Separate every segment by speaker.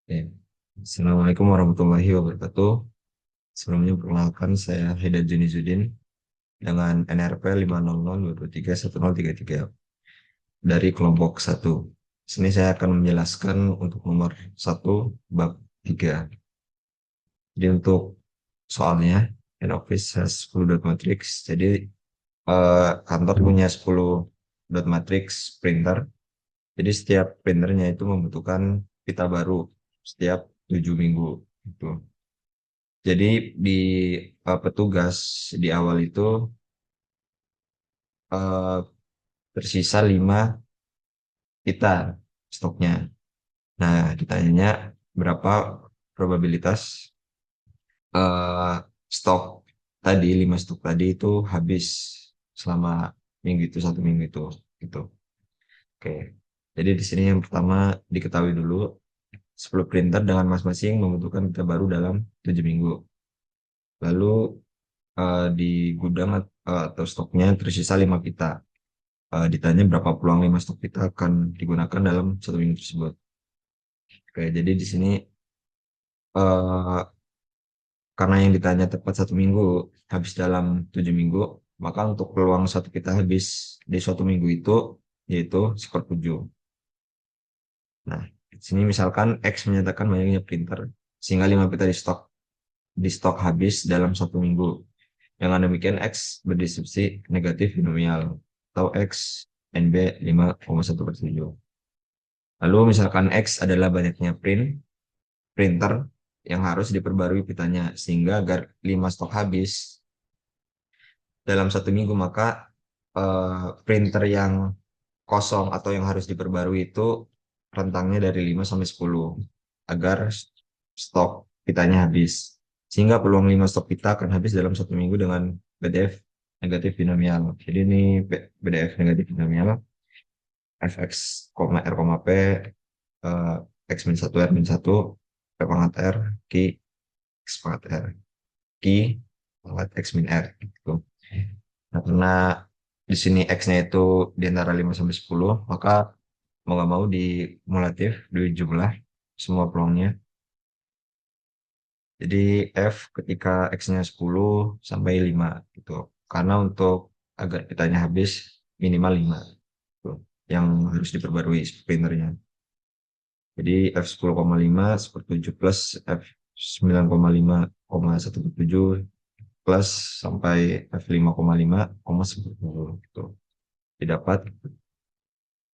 Speaker 1: Ya. Assalamualaikum warahmatullahi wabarakatuh. Sebelumnya perkenalkan saya Haidar Junizudin dengan NRP 500223103 dari kelompok satu. Sini saya akan menjelaskan untuk nomor satu bab 3. Jadi untuk soalnya, an office has 10 dot matrix. Jadi kantor punya 10 dot matrix printer. Jadi setiap printernya itu membutuhkan pita baru setiap 7 minggu. Gitu. Jadi di petugas di awal itu eh, tersisa 5 pita stoknya. Nah, ditanyanya berapa probabilitas eh, stok tadi, 5 stok tadi itu habis selama minggu itu, 1 minggu itu. Gitu. Oke. Jadi di sini yang pertama diketahui dulu 10 printer dengan masing-masing membutuhkan pita baru dalam 7 minggu. Lalu di gudang atau stoknya tersisa 5 pita. Ditanya berapa peluang 5 stok kita akan digunakan dalam 1 minggu tersebut. Oke, jadi di sini eh, karena yang ditanya tepat 1 minggu habis dalam 7 minggu, maka untuk peluang satu kita habis di suatu minggu itu yaitu skor 7. Nah, di sini misalkan X menyatakan banyaknya printer sehingga 5 pita di stok habis dalam 1 minggu. Dengan demikian X berdistribusi negatif binomial atau X NB 5,1/7. Lalu misalkan X adalah banyaknya printer yang harus diperbarui pitanya sehingga agar 5 stok habis dalam 1 minggu, maka printer yang kosong atau yang harus diperbarui itu rentangnya dari 5 sampai 10 agar stok pitanya habis. Sehingga peluang 5 stok pita akan habis dalam 1 minggu dengan BDF negatif binomial. Jadi ini BDF negatif binomial Fx, R, P eh, X min 1 R min 1 P pangkat R Q X pangkat R Q pangkat X min R gitu. Nah, karena di sini X-nya itu di antara 5 sampai 10, maka mau nggak mau dimulatif dijumlah semua peluangnya. Jadi F ketika X-nya 10 sampai 5 gitu. Karena untuk agar pitanya habis minimal 5 gitu, yang harus diperbarui printernya. Jadi F10,5 sepertujuh plus F9,5,1/7 plus sampai F5,5,1/7 gitu. Didapat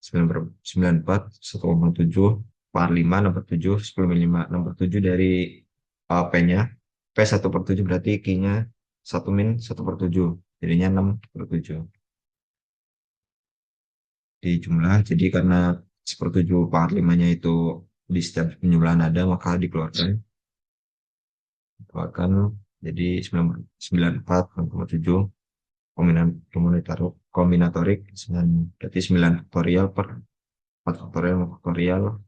Speaker 1: 94, 1,7, par 5, nomor 7, 10,5. Nomor 7 dari P-nya. P 1/7 berarti Q-nya 1 min 1/7. Jadinya 6/7. Di jumlah, jadi karena 1/7 par 5-nya itu di setiap penjumlahan ada, maka dikeluarkan jadi 94, 6,7 kombinatorik 9, berarti 9 faktorial per 4 faktorial faktorial.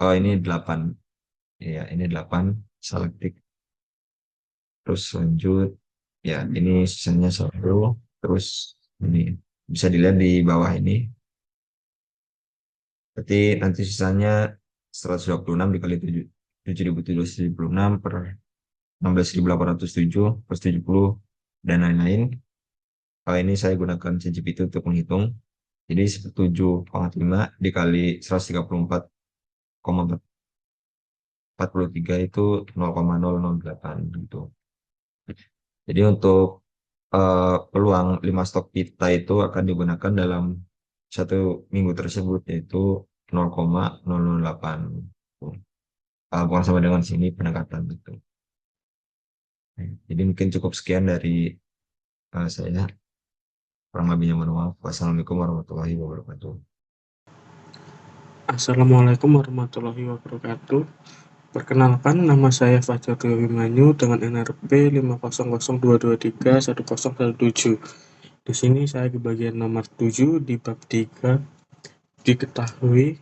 Speaker 1: Oh, ini 8. Ya, ini 8 selektif. Terus lanjut. Ya, ini sisanya 1. Terus ini bisa dilihat di bawah ini. Berarti nanti sisanya 126 dikali 7.776 per 16.807 plus 70 dan lain-lain. Kalau ini saya gunakan ChatGPT untuk menghitung. Jadi 7,5 dikali 134,43 itu 0,008 gitu. Jadi untuk peluang 5 stok pita itu akan digunakan dalam 1 minggu tersebut yaitu 0,008. Bukan sama dengan sini pendekatan gitu. Jadi mungkin cukup sekian dari saya. Kurang lebihnya mohon maaf. Wassalamualaikum warahmatullahi wabarakatuh.
Speaker 2: Assalamualaikum warahmatullahi wabarakatuh. Perkenalkan, nama saya Fajar Abimanyu dengan NRP 50022310117. Di sini saya di bagian nomor 7 di bab 3. Diketahui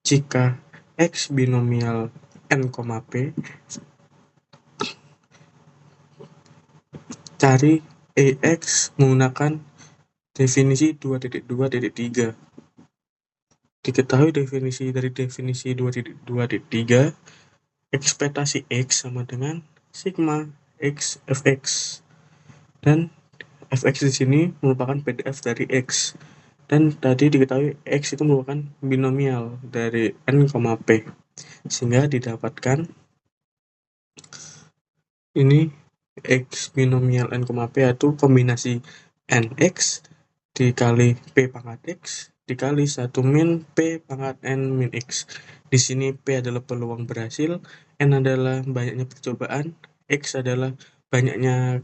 Speaker 2: jika X binomial N, P, cari EX menggunakan definisi 2.2.3. Diketahui definisi 2.2.3, ekspektasi X sama dengan sigma X fx, dan fx di sini merupakan PDF dari X, dan tadi diketahui X itu merupakan binomial dari n, p, sehingga didapatkan ini X binomial n, p yaitu kombinasi nx dikali p pangkat x dikali 1 min p pangkat n min x. Di sini p adalah peluang berhasil, n adalah banyaknya percobaan, x adalah banyaknya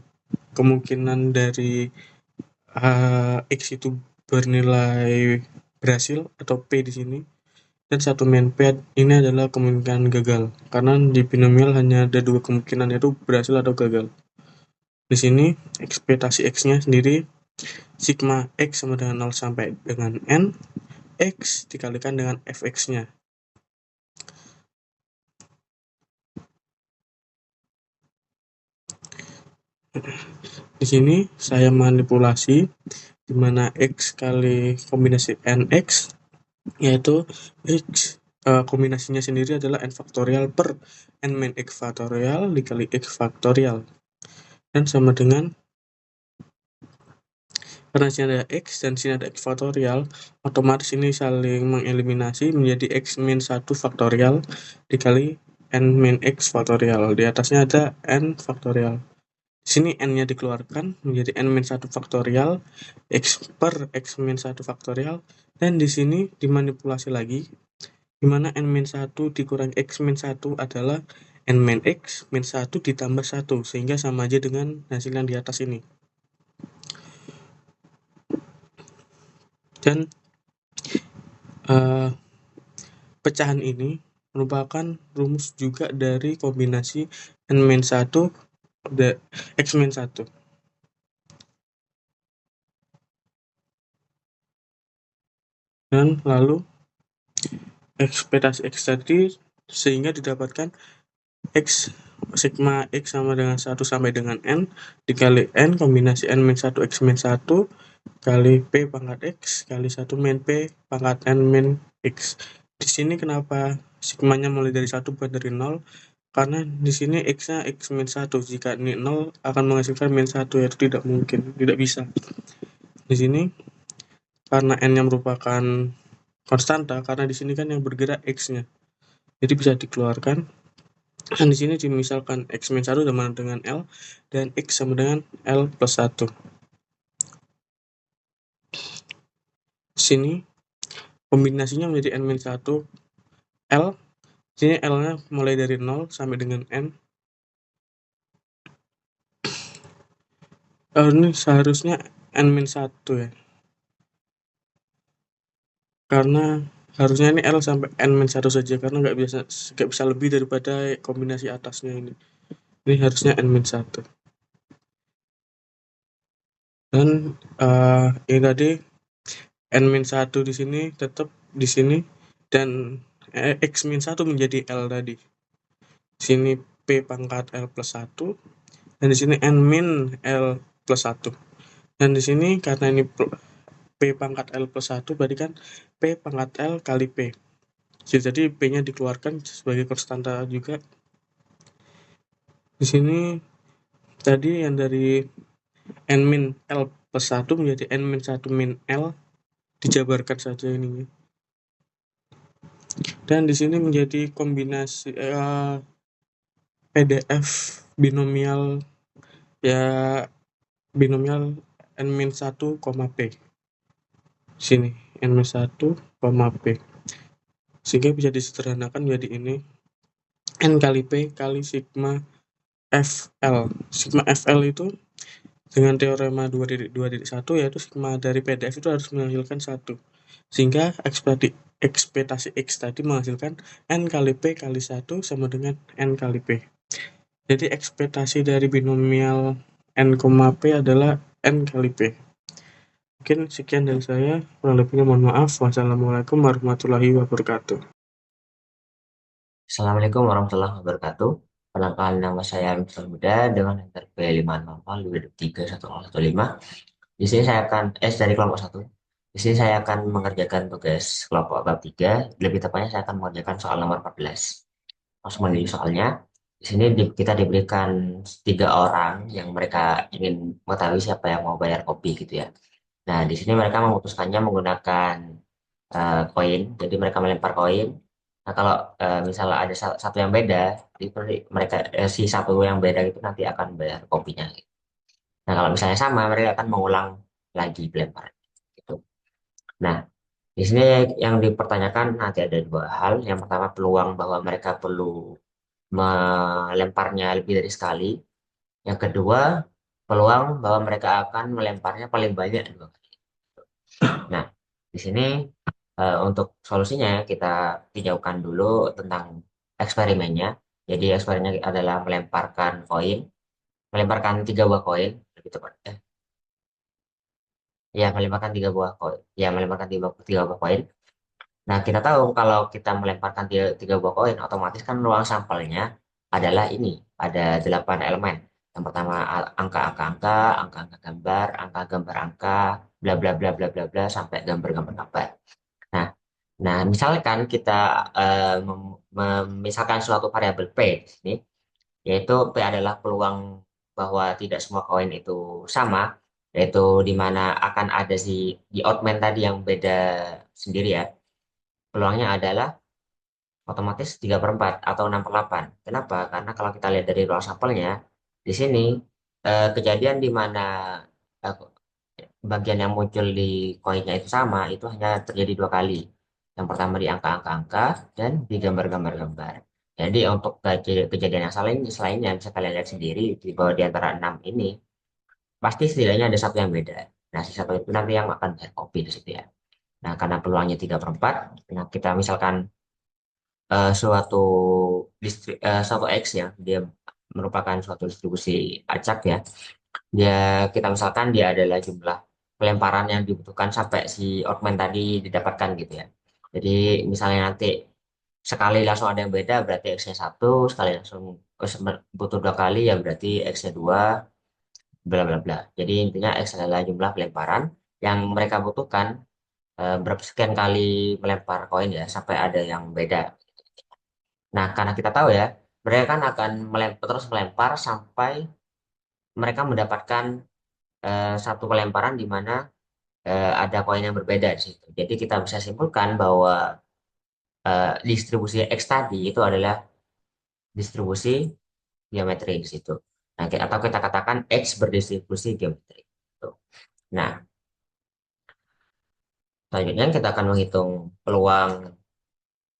Speaker 2: kemungkinan dari x itu bernilai berhasil atau p di sini, dan 1 min p ini adalah kemungkinan gagal, karena di binomial hanya ada dua kemungkinan, yaitu berhasil atau gagal. Di sini ekspektasi x-nya sendiri sigma x sama dengan 0 sampai dengan n, x dikalikan dengan fx-nya. Di sini saya manipulasi di mana x kali kombinasi nx, yaitu x kombinasinya sendiri adalah n faktorial per n min x faktorial dikali x faktorial, dan sama dengan, karena sini ada x dan sini ada x faktorial, otomatis ini saling mengeliminasi menjadi x min 1 faktorial dikali n min x faktorial. Di atasnya ada n faktorial. Di sini n-nya dikeluarkan menjadi n min 1 faktorial x per x min 1 faktorial, dan di sini dimanipulasi lagi di mana n min 1 dikurangi x min 1 adalah n min x min 1 ditambah 1, sehingga sama aja dengan hasil yang di atas ini. Dan pecahan ini merupakan rumus juga dari kombinasi n min 1 x min 1. Dan lalu ekspektasi x tadi, sehingga didapatkan x sigma x sama dengan 1 sampai dengan n dikali n kombinasi n min 1 x min 1 kali p pangkat x kali 1 min p pangkat n min x. Di sini kenapa sigmanya mulai dari 1 bukan dari 0? Karena di sini x-nya x min 1. Jika ini 0 akan menghasilkan min 1, yaitu tidak mungkin, tidak bisa. Di sini karena n-nya merupakan konstanta, karena di sini kan yang bergerak x-nya, jadi bisa dikeluarkan. Dan di sini dimisalkan x min 1 sama dengan L, dan x sama dengan L plus 1. Di sini kombinasinya menjadi n min 1 L. Di sini L-nya mulai dari 0 sampai dengan n. Ini seharusnya n min 1 ya. Karena harusnya ini L sampai n min 1 saja, karena nggak bisa lebih daripada kombinasi atasnya ini. Ini harusnya n min 1. Dan ini tadi n min 1 di sini tetap di sini, dan x min 1 menjadi L tadi. Di sini p pangkat L plus 1, dan di sini n min L plus 1. Dan di sini karena ini p pangkat L plus 1, berarti kan p pangkat L kali p. Jadi p-nya dikeluarkan sebagai konstanta juga. Di sini tadi yang dari n min L plus 1 menjadi n min 1 min L, dijabarkan saja ininya. Dan di sini menjadi kombinasi PDF binomial ya, binomial n min 1, p. Sini n min 1, p. Sehingga bisa disederhanakan menjadi ini n kali p kali sigma FL. Sigma FL itu dengan teorema 2.2.1, yaitu sigma dari PDF itu harus menghasilkan 1. Sehingga ekspektasi X tadi menghasilkan n kali P kali 1 sama dengan n kali P. Jadi ekspektasi dari binomial n, P adalah n kali P. Mungkin sekian dari saya, kurang lebihnya mohon maaf. Wassalamualaikum warahmatullahi wabarakatuh.
Speaker 3: Assalamualaikum warahmatullahi wabarakatuh. Perkenalkan, nama saya Mr. Huda dengan enter P500 2231015. Di sini saya akan dari kelompok 1. Di sini saya akan mengerjakan tugas kelompok bab 3. Lebih tepatnya saya akan mengerjakan soal nomor 14. Langsung menuju soalnya. Di sini kita diberikan 3 orang yang mereka ingin mengetahui siapa yang mau bayar kopi gitu ya. Nah, di sini mereka memutuskannya menggunakan koin. Jadi mereka melempar koin. Nah, kalau misalnya ada satu yang beda, itu mereka si satu yang beda itu nanti akan bayar kopinya. Nah, kalau misalnya sama, mereka akan mengulang lagi pelemparan. Gitu. Nah, di sini yang dipertanyakan nanti ada 2 hal. Yang pertama, peluang bahwa mereka perlu melemparnya lebih dari sekali. Yang kedua, peluang bahwa mereka akan melemparnya paling banyak 2 kali. Nah, di sini untuk solusinya kita tinjaukan dulu tentang eksperimennya. Jadi eksperimennya adalah melemparkan 3 buah koin, lebih tepat. Ya, melemparkan 3 buah koin. Ya, melemparkan tiga buah koin. Nah, kita tahu kalau kita melemparkan 3 buah koin, otomatis kan ruang sampelnya adalah ini, ada 8 elemen. Yang pertama angka-angka-angka, angka-angka gambar, angka gambar angka, bla bla bla bla bla bla sampai gambar-gambar gambar. Nah, nah misalkan kita misalkan suatu variabel P di sini, yaitu P adalah peluang bahwa tidak semua koin itu sama, yaitu di mana akan ada di outman tadi yang beda sendiri ya. Peluangnya adalah otomatis 3/4 atau 6/8. Kenapa? Karena kalau kita lihat dari ruang sampelnya, di sini kejadian di mana eh, bagian yang muncul di koinnya itu sama, itu hanya terjadi 2 kali. Yang pertama di angka-angka-angka dan di gambar-gambar-gambar. Jadi untuk kejadian yang selainnya bisa kalian lihat sendiri di bawah di antara 6 ini, pasti setidaknya ada satu yang beda. Nah, si satu itu nanti yang akan berkopi di situ ya. Nah, karena peluangnya 3/4, nah kita misalkan suatu X ya, dia merupakan suatu distribusi acak ya. Kita misalkan dia adalah jumlah pelemparan yang dibutuhkan sampai si augment tadi didapatkan gitu ya. Jadi misalnya nanti sekali langsung ada yang beda berarti X-nya 1, sekali langsung butuh 2 kali ya berarti X-nya 2, bla bla bla. Jadi intinya X adalah jumlah pelemparan yang mereka butuhkan berapa sekian kali melempar koin ya sampai ada yang beda. Nah, karena kita tahu ya, mereka kan akan terus melempar sampai mereka mendapatkan satu pelemparan di mana ada koin yang berbeda di situ. Jadi kita bisa simpulkan bahwa distribusi X tadi itu adalah distribusi geometri di situ. Nah, atau kita katakan X berdistribusi geometri. Tuh. Nah, selanjutnya kita akan menghitung peluang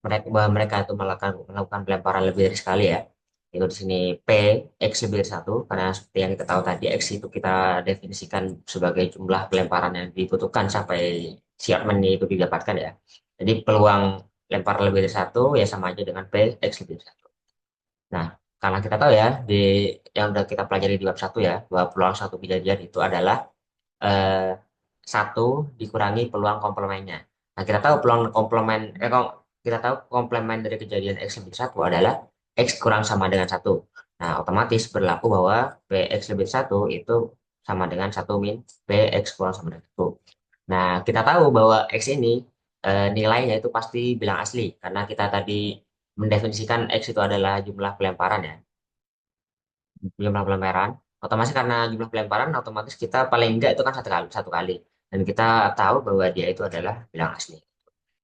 Speaker 3: bahwa mereka itu melakukan pelemparan lebih dari sekali ya. Itu di sini P X lebih dari 1 karena seperti yang kita tahu tadi X itu kita definisikan sebagai jumlah pelemparan yang dibutuhkan sampai si augment itu didapatkan ya. Jadi peluang lempar lebih dari 1 ya sama aja dengan P X lebih dari 1. Nah, karena kita tahu ya yang udah kita pelajari di bab 1 ya, bahwa peluang satu kejadian itu adalah eh, 1 dikurangi peluang komplemennya. Nah, kita tahu peluang komplemen kita tahu komplemen dari kejadian X lebih 1 adalah X kurang sama dengan 1. Nah, otomatis berlaku bahwa Px lebih 1 itu sama dengan 1 min Px kurang sama dengan 1. Nah, kita tahu bahwa X ini nilainya itu pasti bilang asli karena kita tadi mendefinisikan X itu adalah jumlah pelemparan ya, jumlah pelemparan. Otomatis karena jumlah pelemparan otomatis kita paling enggak itu kan satu kali dan kita tahu bahwa dia itu adalah bilang asli.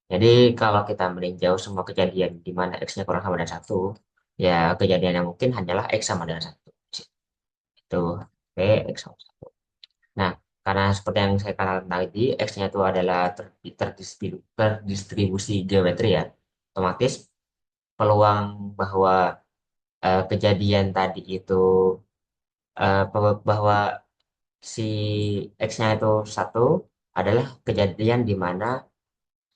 Speaker 3: Jadi kalau kita meninjau semua kejadian di mana X-nya kurang sama dengan 1, ya kejadian yang mungkin hanyalah X sama dengan 1. Itu P X sama 1. Nah, karena seperti yang saya katakan tadi, X-nya itu adalah terdistribusi geometri ya. Otomatis peluang bahwa kejadian tadi itu bahwa si X-nya itu 1 adalah kejadian di mana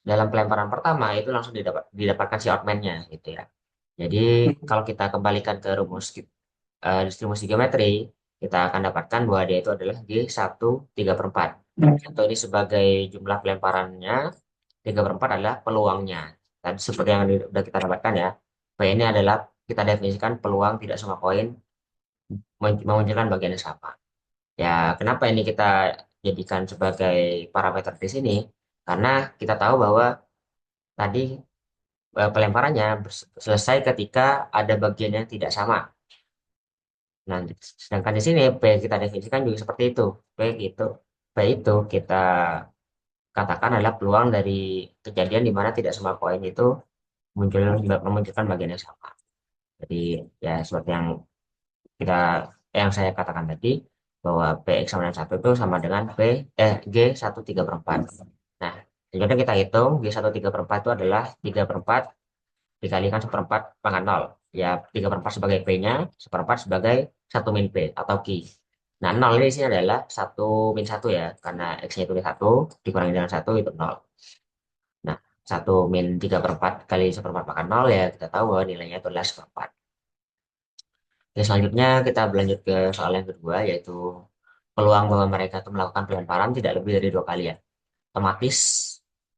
Speaker 3: dalam pelemparan pertama itu langsung didapatkan si outman-nya gitu ya. Jadi kalau kita kembalikan ke rumus distribusi geometri, kita akan dapatkan bahwa dia itu adalah G1 3/4. Atau ini sebagai jumlah pelemparannya, 3/4 adalah peluangnya. Dan seperti yang sudah kita dapatkan ya, P ini adalah kita definisikan peluang tidak semua koin memunculkan bagian yang sama. Ya, kenapa ini kita jadikan sebagai parameter di sini? Karena kita tahu bahwa tadi pelemparannya selesai ketika ada bagian yang tidak sama. Nah, sedangkan di sini P kita definisikan juga seperti itu. P itu kita katakan adalah peluang dari kejadian di mana tidak semua koin itu muncul memunculkan bagian yang sama. Jadi ya seperti kita yang saya katakan tadi bahwa Px sama dengan 1 itu sama dengan G 1/3/4. Nah, sebenarnya kita hitung G 1/3/4 itu adalah 3/4 dikalikan 1/4 pangkat 0. Ya, 3/4 sebagai P-nya, 1/4 sebagai 1 min P atau Q. Nah, 0 ini di sini adalah 1 min 1 ya, karena X-nya itu 1, dikurangi dengan 1 itu 0. Nah, 1 min 3/4 kali 1/4 pangkat 0 ya, kita tahu bahwa nilainya itu adalah 1/4. Oke, selanjutnya kita berlanjut ke soal yang kedua, yaitu peluang bahwa mereka itu melakukan pelemparan tidak lebih dari 2 kali ya. Otomatis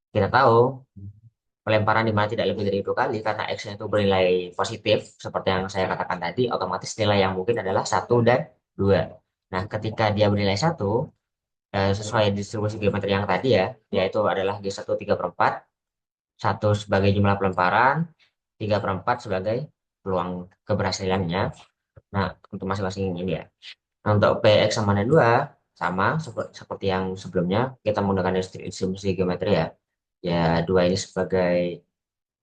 Speaker 3: kita tahu pelemparan di mana tidak lebih dari 2 kali karena X-nya itu bernilai positif seperti yang saya katakan tadi, otomatis nilai yang mungkin adalah 1 dan 2. Nah, ketika dia bernilai 1, sesuai distribusi geometri yang tadi ya, yaitu adalah G1/3/4, 1 sebagai jumlah pelemparan, 3/4 sebagai peluang keberhasilannya. Nah, untuk masing-masing ini ya. Nah, untuk PX sama dengan 2, sama seperti yang sebelumnya, kita menggunakan distribusi geometri ya. Ya, 2 ini sebagai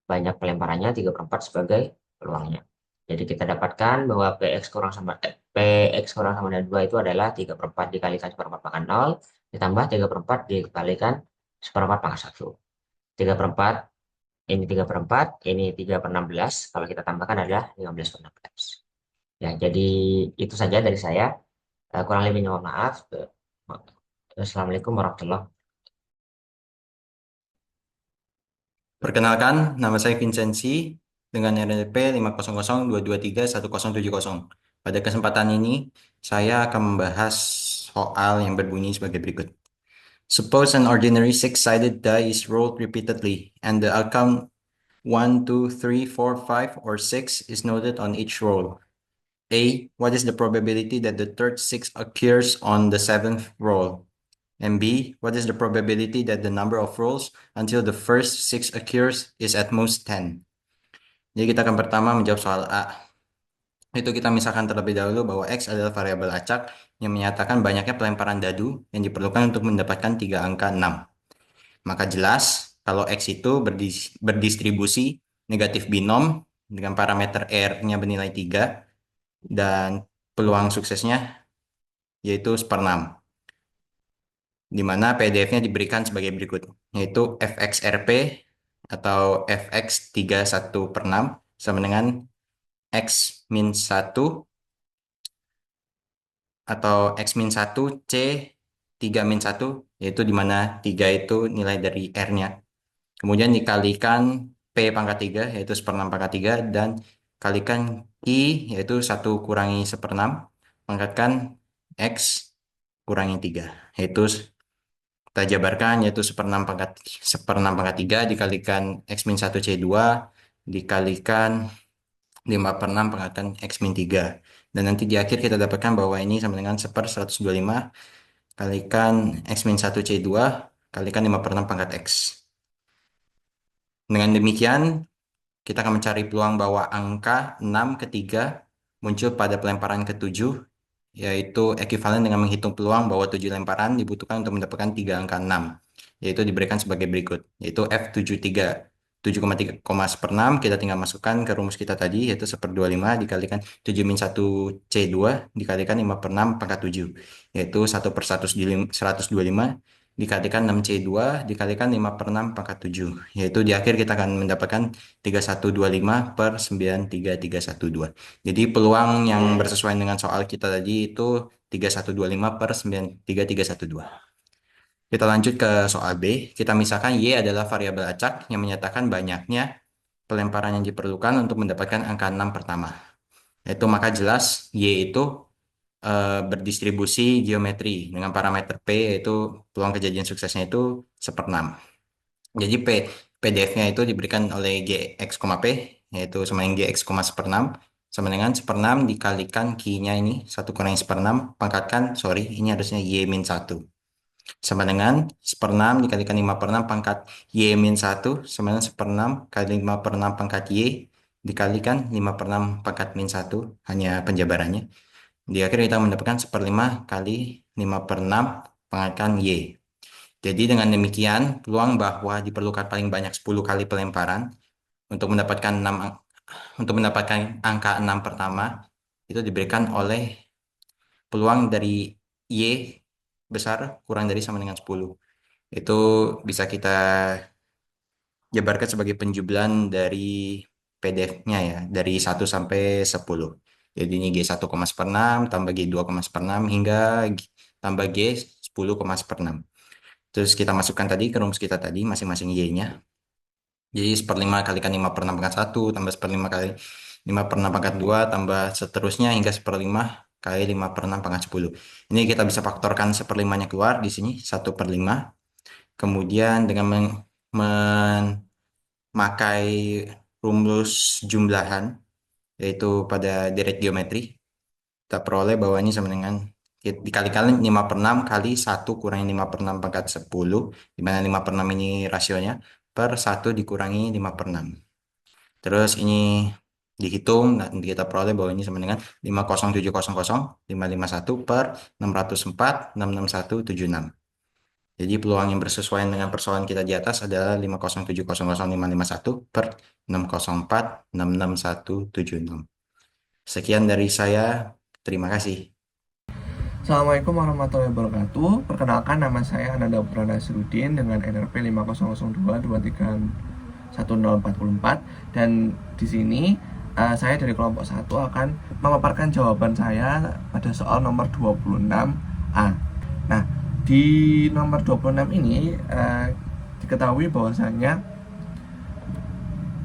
Speaker 3: banyak pelemparannya, 3/4 sebagai peluangnya. Jadi kita dapatkan bahwa PX kurang sama dengan 2 itu adalah 3/4 dikalikan 1/4 pangkat 0, ditambah 3/4 dikalikan 1/4 pangkat 1. 3/4, ini 3/4, ini 3/16, kalau kita tambahkan adalah 15/16. Ya, jadi itu saja dari saya. Kurang lebihnya mohon maaf. Assalamualaikum warahmatullahi wabarakatuh.
Speaker 1: Perkenalkan, nama saya Vincenzi dengan RDP 500223170. Pada kesempatan ini, saya akan membahas soal yang berbunyi sebagai berikut. Suppose an ordinary six-sided die is rolled repeatedly, and the outcome 1, 2, 3, 4, 5, or 6 is noted on each roll. A. What is the probability that the third six occurs on the seventh roll? And B. What is the probability that the number of rolls until the first six occurs is at most 10? Jadi kita akan pertama menjawab soal A. Itu kita misalkan terlebih dahulu bahwa X adalah variabel acak yang menyatakan banyaknya pelemparan dadu yang diperlukan untuk mendapatkan 3 angka 6. Maka jelas kalau X itu berdistribusi negatif binom dengan parameter R-nya bernilai 3 dan peluang suksesnya yaitu seperenam. Di mana PDF-nya diberikan sebagai berikut, yaitu FXRP atau FX 31/6 sama dengan X min 1 atau X min 1 C 3 min 1, yaitu di mana 3 itu nilai dari R-nya. Kemudian dikalikan P pangkat 3, yaitu 1/6 pangkat 3, dan kalikan I, yaitu 1 kurangi 1/6, pangkatkan X kurangi 3, yaitu kita jabarkan yaitu 1/6 pangkat 3 dikalikan X min 1 C2 dikalikan 5/6 pangkatan X min 3. Dan nanti di akhir kita dapatkan bahwa ini sama dengan 1/125 kalikan X min 1 C2 kalikan 5/6 pangkat X. Dengan demikian, kita akan mencari peluang bahwa angka 6 ketiga muncul pada pelemparan ke-7, yaitu ekuivalen dengan menghitung peluang bahwa 7 lemparan dibutuhkan untuk mendapatkan 3 angka 6, yaitu diberikan sebagai berikut, yaitu F73. 7,3,1/6 kita tinggal masukkan ke rumus kita tadi, yaitu 1/25 dikalikan 7 min 1 C2 dikalikan 5/6 pangkat 7, yaitu 1/125 dikalikan 6C2 dikalikan 5/6 pangkat 7, yaitu di akhir kita akan mendapatkan 3125/93312. Jadi peluang yang bersesuaian dengan soal kita tadi itu 3125/93312. Kita lanjut ke soal B. Kita misalkan Y adalah variabel acak yang menyatakan banyaknya pelemparan yang diperlukan untuk mendapatkan angka 6 pertama. Yaitu maka jelas Y itu berdistribusi geometri dengan parameter P, yaitu peluang kejadian suksesnya itu 1/6. Jadi PDF-nya itu diberikan oleh Gx, P, yaitu sama dengan Gx, 1/6 sama dengan 1/6 dikalikan Q-nya ini 1 kurangi 1/6 pangkatkan, ini harusnya Y min 1.
Speaker 4: sama dengan 1/6 dikalikan 5/6 pangkat Y min 1 sama dengan 1/6 kali 5/6 pangkat Y dikalikan 5/6 pangkat min 1, hanya penjabarannya. Di akhir kita mendapatkan 1/5 kali 5/6 pangkatkan Y. Jadi dengan demikian, peluang bahwa diperlukan paling banyak 10 kali pelemparan untuk mendapatkan angka 6 pertama itu diberikan oleh peluang dari Y besar kurang dari sama dengan 10. Itu bisa kita jabarkan sebagai penjumlahan dari PDF-nya ya, dari 1 sampai 10. Jadi ini G1,16 tambah G2,16 hingga tambah G10,16. Terus kita masukkan tadi ke rumus kita tadi masing-masing Y-nya. Jadi 1/5 kalikan 5/6 pangkat 1 tambah 1/5 kali 5/6 pangkat 2 tambah seterusnya hingga 1/5 kali 5/6 pangkat 10. Ini kita bisa faktorkan 1/5-nya keluar di sini 1/5. Kemudian dengan memakai rumus jumlahan yaitu pada deret geometri, kita peroleh bahwa ini sama dengan dikalikan 5/6 kali 1 kurangi 5/6 pangkat 10, di mana 5/6 ini rasionya, per 1 dikurangi 5/6. Terus ini dihitung, nanti kita peroleh bahwa ini sama dengan 50700,551 per 604, 66176. Jadi peluang yang bersesuaian dengan persoalan kita di atas adalah 507000551 per 604, 66176. Sekian dari saya, terima kasih.
Speaker 5: Assalamualaikum warahmatullahi wabarakatuh. Perkenalkan, nama saya Ananda Putra Nasruddin dengan NRP 5002231044, dan di sini saya dari kelompok 1 akan memaparkan jawaban saya pada soal nomor 26A. Nah, di nomor 26 ini diketahui bahwasannya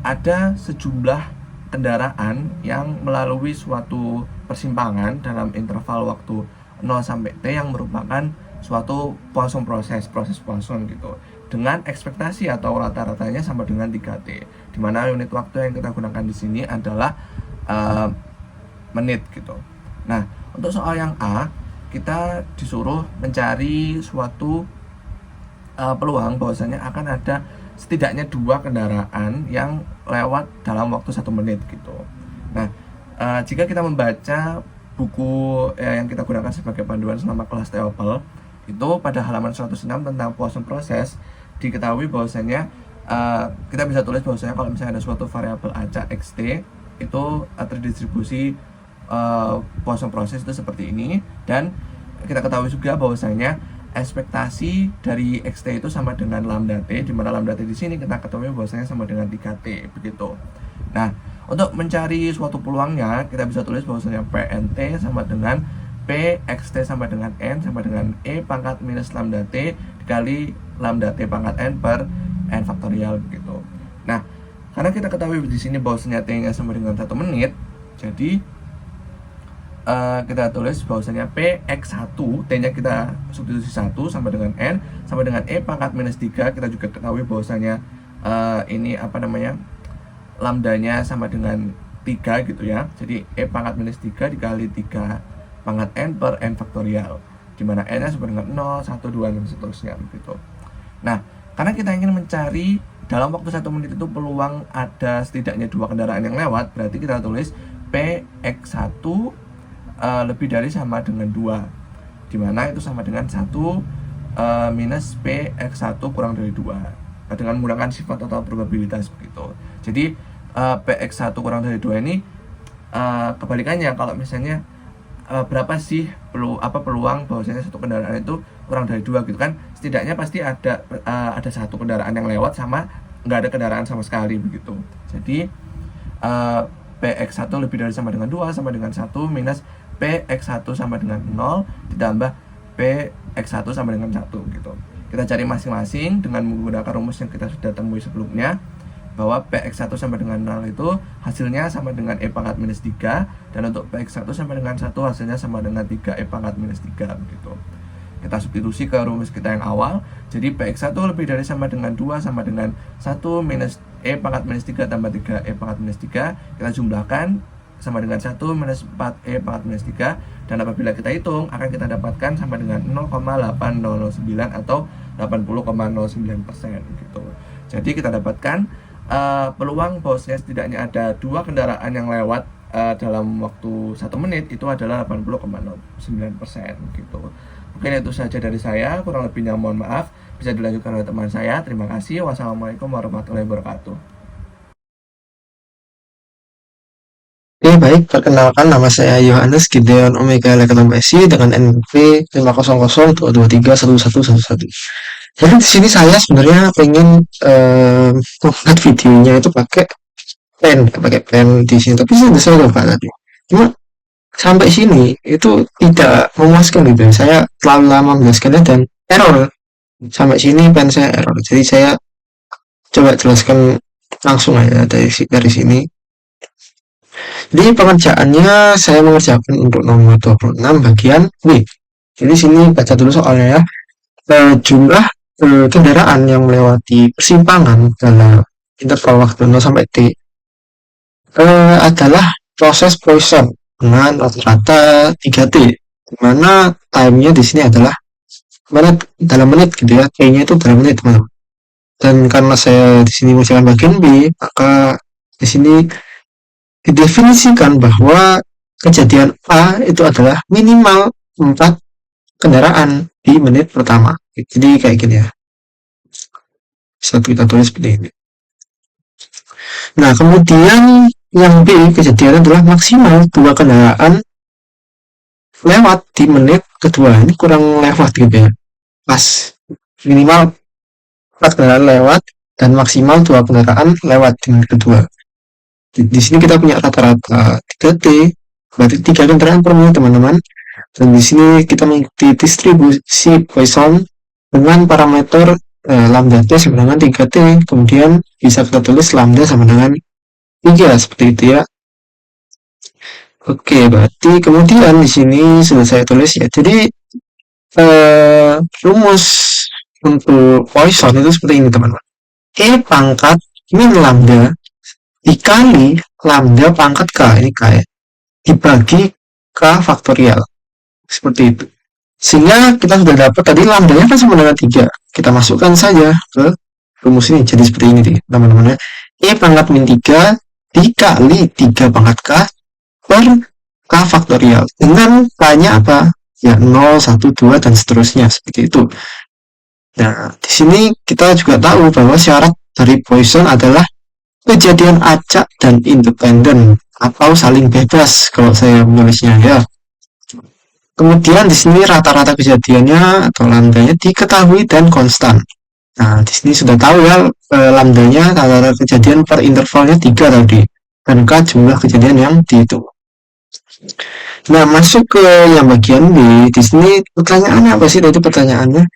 Speaker 5: ada sejumlah kendaraan yang melalui suatu persimpangan dalam interval waktu 0 sampai T yang merupakan suatu Poisson proses Poisson gitu, dengan ekspektasi atau rata-ratanya sama dengan 3T, di mana unit waktu yang kita gunakan di sini adalah menit gitu. Nah, untuk soal yang A, kita disuruh mencari suatu peluang bahwasanya akan ada setidaknya 2 kendaraan yang lewat dalam waktu 1 menit gitu. Nah, jika kita membaca buku yang kita gunakan sebagai panduan selama kelas TOEFL, itu pada halaman 106 tentang Poisson proses diketahui bahwasanya kita bisa tulis bahwasanya kalau misalnya ada suatu variabel acak xt itu terdistribusi Poisson proses itu seperti ini, dan kita ketahui juga bahwasanya ekspektasi dari xt itu sama dengan lambda t, di mana lambda t di sini kita ketahui bahwasanya sama dengan 3t begitu. Nah, untuk mencari suatu peluangnya kita bisa tulis bahwasanya pnt sama dengan p xt sama dengan n sama dengan e pangkat minus lambda t dikali lambda t pangkat n per n faktorial begitu. Nah, karena kita ketahui di sini bahwasanya t-nya sama dengan 1 menit, jadi kita tulis bahwasanya px1, t-nya kita substitusi 1 sama dengan n sama dengan e pangkat minus 3. Kita juga ketahui bahwasanya ini lambdanya sama dengan 3 gitu ya. Jadi e pangkat minus 3 dikali 3 pangkat n per n faktorial, dimana n-nya sama dengan 0, 1, 2, dan seterusnya begitu. Nah, karena kita ingin mencari dalam waktu 1 menit itu peluang ada setidaknya 2 kendaraan yang lewat, berarti kita tulis px1 lebih dari sama dengan 2, dimana itu sama dengan 1 minus px1 kurang dari 2, dengan menggunakan sifat total probabilitas begitu. Jadi px1 kurang dari 2 ini kebalikannya, kalau misalnya berapa sih peluang bahwasanya satu kendaraan itu kurang dari 2 gitu kan, setidaknya pasti ada satu kendaraan yang lewat sama nggak ada kendaraan sama sekali begitu. Jadi px1 lebih dari sama dengan 2 sama dengan 1 minus px1 sama dengan 0 ditambah px1 sama dengan 1 gitu. Kita cari masing-masing dengan menggunakan rumus yang kita sudah temui sebelumnya, bahwa px1 sama dengan 0 itu hasilnya sama dengan e pangkat minus 3, dan untuk px1 sama dengan 1 hasilnya sama dengan 3 e pangkat minus 3 begitu. Kita substitusi ke rumus kita yang awal, jadi px1 lebih dari sama dengan 2 sama dengan 1 minus e pangkat minus 3 tambah 3 e pangkat minus 3. Kita jumlahkan sama dengan 1 minus 4E pangkat minus 3, dan apabila kita hitung akan kita dapatkan sama dengan 0,8009 atau 80,09% gitu. Jadi kita dapatkan peluang bahwasanya setidaknya ada 2 kendaraan yang lewat dalam waktu 1 menit itu adalah 80,09% gitu. Mungkin itu saja dari saya, kurang lebihnya mohon maaf. Bisa dilanjutkan oleh teman saya. Terima kasih. Wassalamualaikum warahmatullahi wabarakatuh.
Speaker 6: Oke, baik. Perkenalkan, nama saya Yohanes Gideon Omega Lekatombesi dengan NP 50022311111. Jadi di sini saya sebenarnya pengen membuat videonya itu pakai pen di sini, tapi saya lupa tadi. Cuma sampai sini itu tidak memuaskan gitu. Saya terlalu lama menjelaskannya dan error. Sampai sini pen saya error. Jadi saya coba jelaskan langsung aja dari sini. Jadi pengerjaannya saya mengerjakan untuk nomor 26 bagian B. Jadi sini baca dulu soalnya ya. Jumlah kendaraan yang melewati persimpangan dalam interval waktu 0 sampai T adalah proses Poisson dengan rata-rata 3T, di mana time-nya di sini adalah dalam menit gitu ya, T-nya itu dalam menit teman-teman. Dan karena saya di sini mengerjakan bagian B, maka di sini didefinisikan bahwa kejadian A itu adalah minimal 4 kendaraan di menit pertama. Jadi kayak gini ya. Bisa kita tulis seperti ini. Nah, kemudian yang B kejadian adalah maksimal 2 kendaraan lewat di menit kedua. Ini kurang lewat gitu ya. Pas minimal 4 kendaraan lewat dan maksimal 2 kendaraan lewat di menit kedua. Di sini kita punya rata-rata 3T, berarti 3 kendaraan per menit teman-teman. Dan di sini kita mengikuti distribusi Poisson dengan parameter lambda T sama dengan 3T, kemudian bisa kita tulis lambda sama dengan 3, seperti itu ya. Oke, berarti kemudian di sini sudah saya tulis ya. Jadi rumus untuk Poisson itu seperti ini teman-teman. E pangkat min lambda dikali lambda pangkat K, ini K ya, dibagi K faktorial, seperti itu. Sehingga kita sudah dapat tadi lambdanya kan sama dengan 3. Kita masukkan saja ke rumus ini, jadi seperti ini teman-teman ya. E pangkat min 3 dikali 3 pangkat K per K faktorial. Dengan K-nya apa? Ya 0, 1, 2, dan seterusnya, seperti itu. Nah, di sini kita juga tahu bahwa syarat dari Poisson adalah kejadian acak dan independen atau saling bebas kalau saya menulisnya ya. Kemudian di sini rata-rata kejadiannya atau lambdanya diketahui dan konstan. Nah, di sini sudah tahu ya lambdanya rata-rata kejadian per intervalnya 3 tadi. Dan K jumlah kejadian yang dihitung. Nah, masuk ke yang bagian B. Di sini pertanyaannya apa sih tadi pertanyaannya?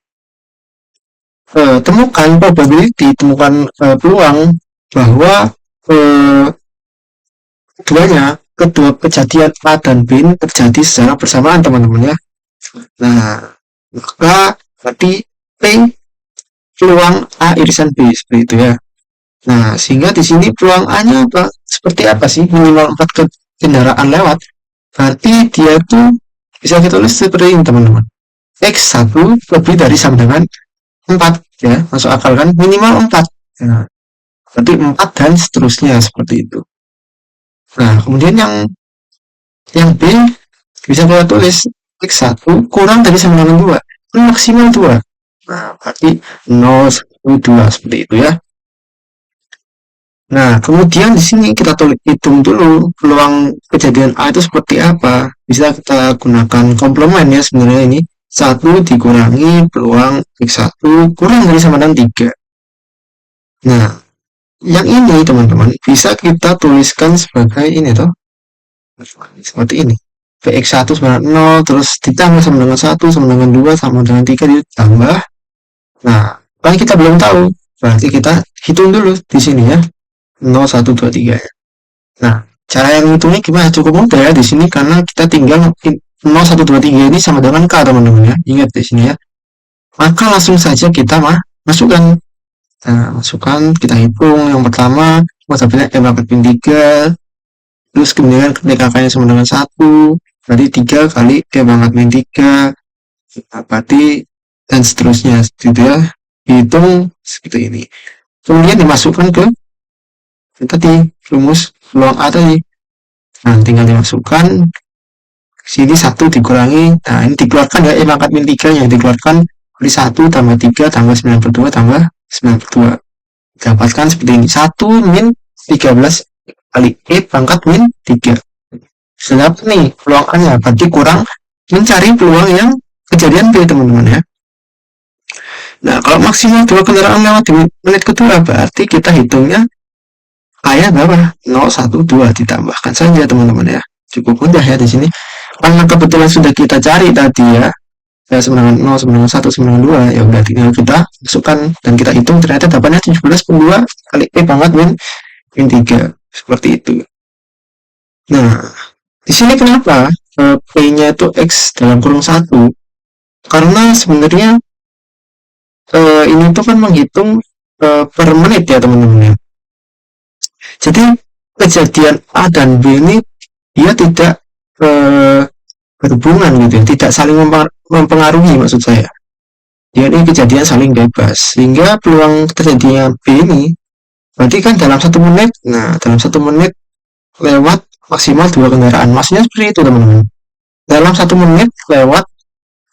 Speaker 6: Temukan probability, temukan peluang bahwa kedua kejadian A dan B terjadi secara bersamaan teman-teman ya. Nah, maka berarti P peluang A irisan B, seperti itu ya. Nah, sehingga di sini peluang A-nya apa? Seperti apa sih? Minimal 4 kendaraan lewat. Berarti dia tuh bisa ditulis seperti ini teman-teman. X1 lebih dari sama dengan 4 ya, masuk akal kan? Minimal 4. Nah, berarti 4 dan seterusnya, seperti itu. Nah, kemudian yang B bisa kita tulis X1 kurang dari sama dengan 2, maksimal 2. Nah, berarti 0, 1, 2, seperti itu ya. Nah, kemudian di sini kita hitung dulu peluang kejadian A itu seperti apa. Bisa kita gunakan komplement ya sebenarnya ini. 1 dikurangi peluang X1 kurang dari sama dengan 3. Nah, yang ini teman-teman bisa kita tuliskan sebagai ini toh. Seperti ini. Px1 sama dengan 0, terus ditambah sama dengan 1, sama dengan 2, sama dengan 3 ditambah. Nah, kan kita belum tahu. Berarti kita hitung dulu di sini ya. 0, 1, 2, 3 ya. Nah, cara yang hitungnya gimana? Cukup mudah ya di sini karena kita tinggal 0, 1, 2, 3 ini sama dengan K teman-teman ya. Ingat di sini ya. Maka langsung saja kita masukkan. Nah, masukkan, kita hitung yang pertama, probabilitas M pangkat min 3 Terus kemudian ketika k-nya sama dengan 1, berarti 3 kali E pangkat min 3, berarti dan seterusnya gitu ya. Dihitung seperti ini. Kemudian dimasukkan ke tadi rumus peluang A tadi. Nah, tinggal dimasukkan sini 1 dikurangi. Nah, ini dikeluarkan ya E pangkat min 3 yang dikeluarkan dari 1 tambah 3 tambah 9/2 tambah 9/2. Dapatkan seperti ini. 1 min 13 kali E pangkat min 3. Sudah dapat nih peluang A-nya. Berarti kurang mencari peluang yang kejadian B, teman-teman ya. Nah, kalau maksimal 2 kendaraan lewat di menit kedua, berarti kita hitungnya A-nya berapa? 0, 1, 2. Ditambahkan saja, teman-teman ya. Cukup mudah ya di sini. Karena kebetulan sudah kita cari tadi ya, ya sama dengan 0, sama dengan 1, sama dengan 2, ya udah tinggal kita masukkan dan kita hitung, ternyata dapatnya 17/2 kali E pangkat min 3. Seperti itu. Nah, di sini kenapa P-nya itu X dalam kurung 1? Karena sebenarnya ini tuh kan menghitung per menit ya, teman-teman ya. Jadi kejadian A dan B ini dia tidak berhubungan gitu ya, tidak saling mempengaruhi maksud saya. Dia ini kejadian saling bebas, sehingga peluang terjadinya B ini berarti kan dalam 1 menit. Nah, dalam 1 menit lewat maksimal 2 kendaraan. Maksudnya seperti itu, teman-teman. Dalam 1 menit lewat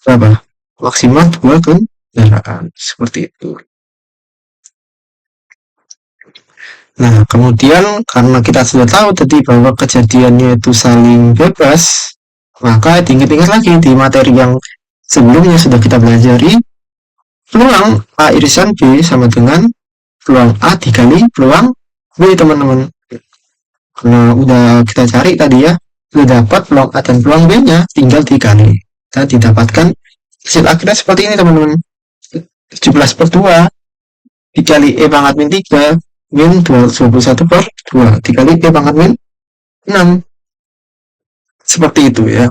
Speaker 6: berapa? Maksimal 2 kendaraan. Seperti itu. Nah, kemudian karena kita sudah tahu tadi bahwa kejadiannya itu saling bebas, maka diingat-ingat lagi di materi yang sebelumnya sudah kita pelajari, peluang A irisan B sama dengan peluang A dikali peluang B, teman-teman. Karena udah kita cari tadi ya, sudah dapat peluang A dan peluang B-nya, tinggal dikali. Kita didapatkan hasil akhirnya seperti ini, teman-teman. 17/2 dikali E pangkat min 3 min 221/2 dikali E pangkat min 6. Seperti itu ya.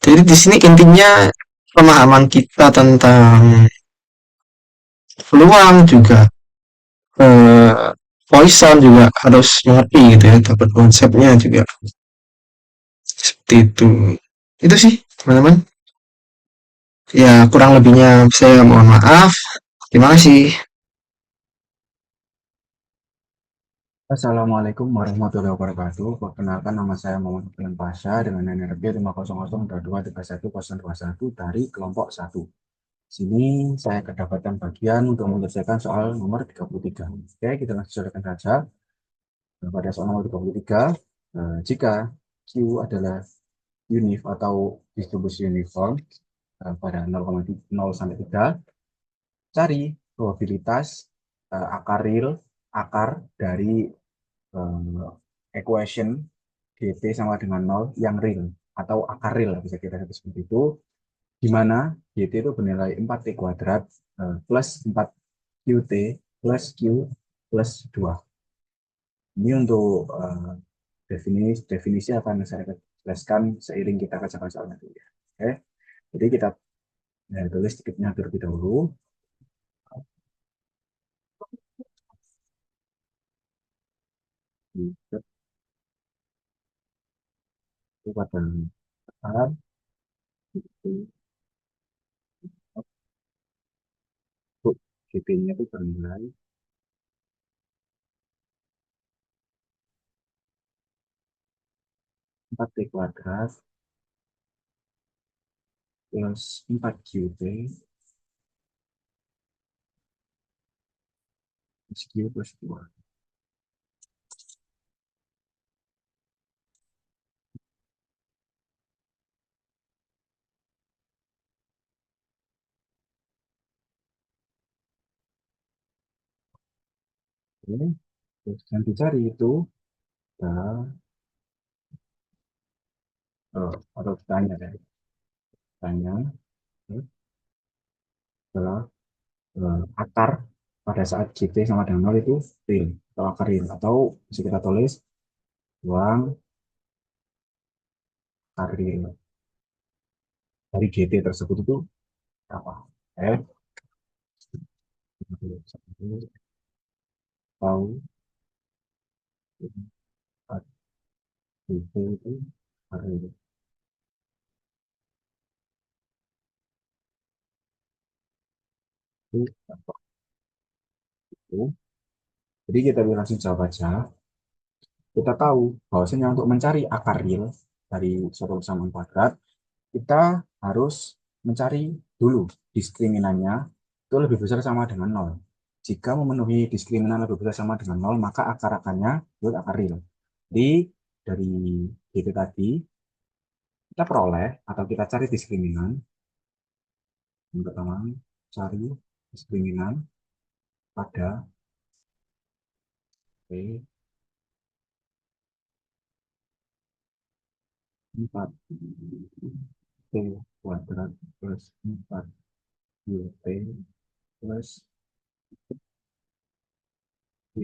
Speaker 6: Jadi di sini intinya pemahaman kita tentang peluang juga Poisson juga harus mengerti gitu ya, dapat konsepnya juga seperti itu. Itu sih, teman-teman. Ya, kurang lebihnya saya mohon maaf. Terima kasih.
Speaker 7: Assalamualaikum warahmatullahi wabarakatuh. Perkenalkan, nama saya Muhammad Filan Pasha dengan NRG 5002121 dari kelompok 1. Sini saya kedapatan bagian untuk menyelesaikan soal nomor 33. Oke, kita langsung selesaikan saja. Pada soal nomor 33, jika Q adalah unif atau distribusi uniform pada 0 sampai 3, cari probabilitas akar dari equation GT sama dengan 0 yang real atau akar real, bisa kita sebut seperti itu, di mana GT itu bernilai 4T kuadrat plus 4QT plus Q plus 2. Ini untuk definisi akan saya jelaskan seiring kita kerjakan soal nanti. Oke, jadi kita tulis sedikitnya terlebih dahulu. Itu pada saat GT-nya itu bernilai 4T kuadrat plus 4QT plus Q plus 2. Oke, terus yang dicari itu atau tanya dari tanya adalah akar pada saat GT sama dengan 0 itu real atau akar real, atau bisa kita tulis uang akar real dari GT tersebut itu apa? Tahu itu array. Itu. Jadi kita langsung jawab aja. Kita tahu bahwasanya untuk mencari akar real dari suatu persamaan kuadrat, kita harus mencari dulu diskriminannya itu lebih besar sama dengan 0. Jika memenuhi diskriminan lebih besar sama dengan 0, maka akar-akarnya itu akar real. Jadi dari GT tadi, kita peroleh atau kita cari diskriminan. Yang pertama, cari diskriminan pada P 4 P kuadrat plus 4 UP plus P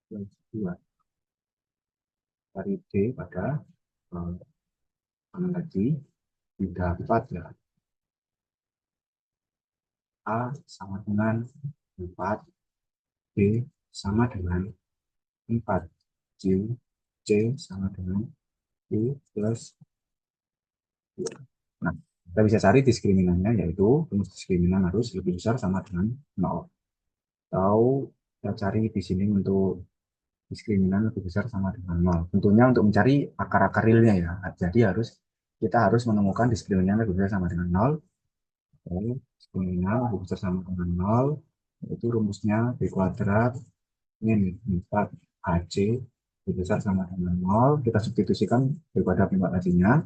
Speaker 7: plus 2. Cari D pada mana tadi didapat ya A sama dengan 4, B sama dengan 4, C sama dengan U plus 2. Nah, kita bisa cari diskriminannya, yaitu rumus diskriminan harus lebih besar sama dengan 0. Atau kita cari di sini untuk diskriminan lebih besar sama dengan 0. Tentunya untuk mencari akar-akar realnya ya. Jadi kita harus menemukan diskriminan lebih besar sama dengan 0. Oke, diskriminan lebih besar sama dengan 0. Yaitu rumusnya B kuadrat min 4 AC lebih besar sama dengan 0. Kita substitusikan B kuadrat 4 AC-nya.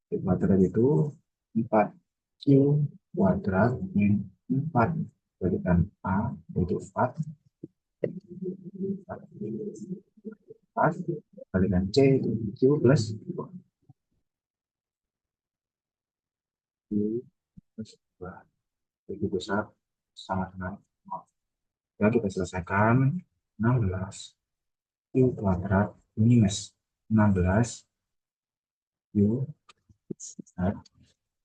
Speaker 7: B kuadrat itu 4Q kuadrat min 4 berikan A yaitu 4 kalikan C itu Q plus Q plus 2 lebih besar sama dengan 0. Ya, kita selesaikan 16 Q kuadrat minus 16 Q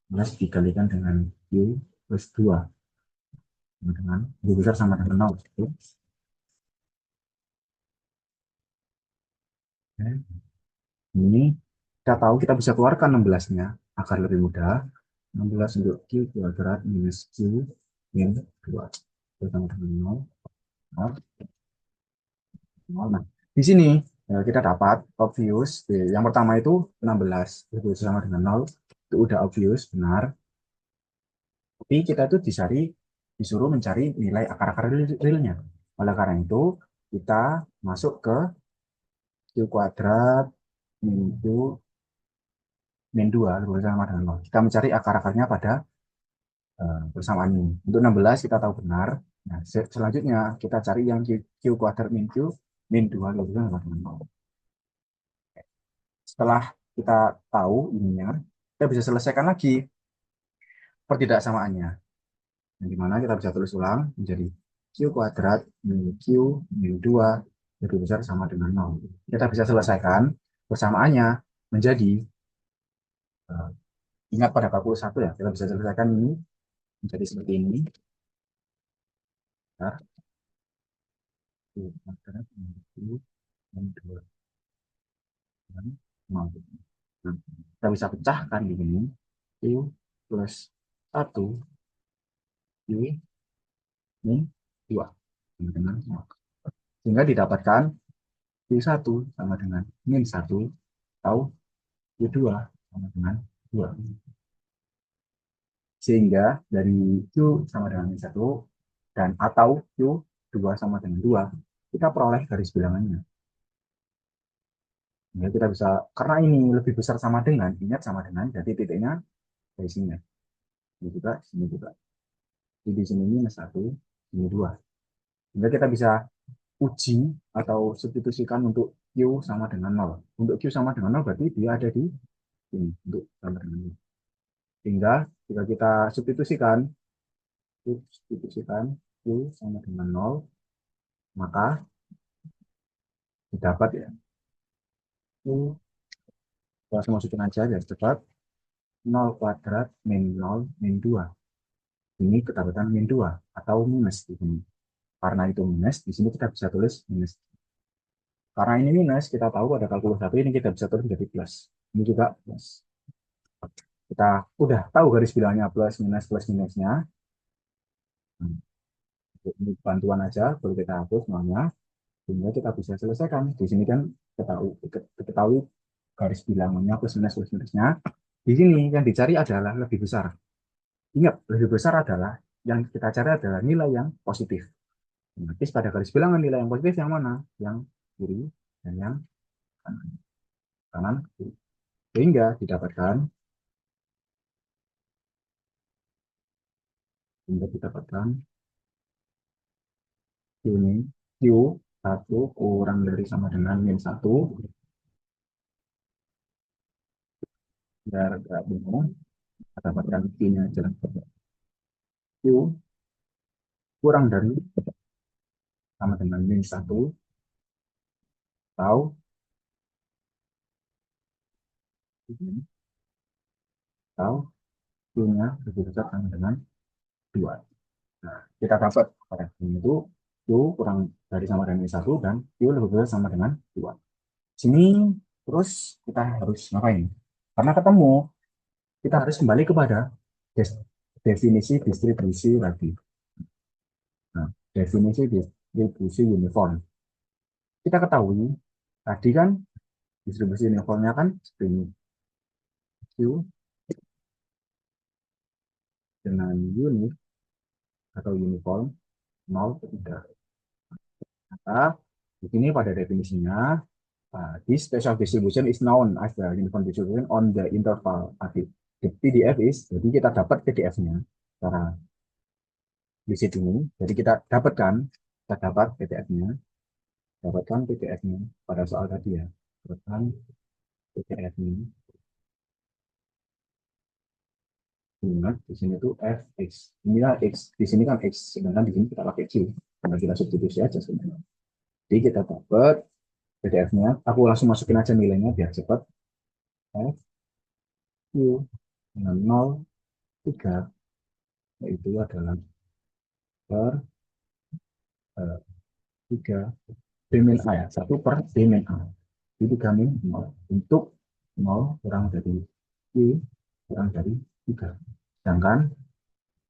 Speaker 7: plus dikalikan dengan Q plus 2 dengan lebih besar sama dengan 0. Oke. Ini kita tahu kita bisa keluarkan 16-nya agar lebih mudah. 16 untuk Q kuadrat minus Q min 2 sama dengan 0. Nah, di sini kita dapat obvious. Yang pertama itu 16 itu sama dengan 0. Itu udah obvious, benar. Tapi kita itu disuruh mencari nilai akar-akar realnya. Oleh karena itu, kita masuk ke Q kuadrat min Q min 2 lebih sama dengan 0. Kita mencari akar-akarnya pada persamaan ini. Untuk 16 kita tahu benar. Nah, selanjutnya kita cari yang Q kuadrat min Q min 2 lebih sama dengan 0. Setelah kita tahu ininya, kita bisa selesaikan lagi pertidaksamaannya. Yang dimana kita bisa tulis ulang menjadi Q kuadrat min Q min 2 lebih besar sama dengan 0. Kita bisa selesaikan persamaannya menjadi ingat pada kalkulus 1 ya, kita bisa selesaikan ini menjadi seperti ini. Nah, Q kuadrat min Q min 2. Nah, kita bisa pecahkan di sini Q plus 1 Q min 2 dengan 0. Sehingga didapatkan Q1 sama dengan min 1 atau Q2 sama dengan 2. Sehingga dari Q sama dengan min 1 dan atau Q2 sama dengan 2, kita peroleh garis bilangannya. Ya, kita bisa, karena ini lebih besar sama dengan, ingat sama dengan, jadi titiknya dari sini. Ini juga, sini juga. Jadi di sini minus 1, ini 2. Sehingga kita bisa uji atau substitusikan untuk Q sama dengan 0. Untuk Q sama dengan 0 berarti dia ada di sini, untuk sama dengan 0. Sehingga jika kita substitusikan Q sama dengan 0, maka didapat ya. Q, kita masukin aja biar cepat. 0 kuadrat min 0 min 2. Ini kedapatan min 2 atau minus di sini. Karena itu minus, di sini kita bisa tulis minus. Karena ini minus, kita tahu pada kalkulus 1 ini kita bisa tulis menjadi plus. Ini juga plus. Kita udah tahu garis bilangnya plus minusnya. Ini bantuan aja, baru kita hapus semuanya. Sehingga kita bisa selesaikan. Di sini kan ketahui garis bilangannya plus minusnya. Di sini yang dicari adalah lebih besar. Ingat, lebih besar adalah yang kita cari adalah nilai yang positif. Otomatis pada garis bilangan nilai yang positif yang mana? Yang kiri dan yang kanan. Sehingga didapatkan Q ini Q1 kurang dari sama dengan min 1. Biar nggak bingung, kita dapatkan Q-nya aja. Q kurang dari sama dengan min 1 atau Q-nya lebih besar sama dengan 2. Nah, kita dapat pada sini itu Q kurang dari sama dengan min 1 dan Q lebih besar sama dengan 2. Sini terus kita harus ngapain? Karena ketemu, kita harus kembali kepada definisi distribusi lagi. Nah, definisi distribusi uniform. Kita ketahui tadi kan distribusi uniformnya kan seperti ini. Q dengan unit atau uniform 0 ke 3. Maka di sini pada definisinya this special distribution is known as the uniform distribution on the interval. The PDF is, jadi kita dapat PDF-nya secara di sini. Jadi kita dapat PDF-nya, pada soal tadi ya. Dapatkan PDF-nya. Ingat di sini tuh fx. Inilah x. Di sini kan x, sedangkan di sini kita pakai q. Karena kita substitusi aja sebenarnya. Jadi kita dapat PDF-nya. Aku langsung masukin aja nilainya biar cepat. F Q dengan 0, 3, yaitu adalah per 3 B min A ya. 1 per B min A. Itu 3 min 0. Untuk 0 kurang dari Q kurang dari 3. Sedangkan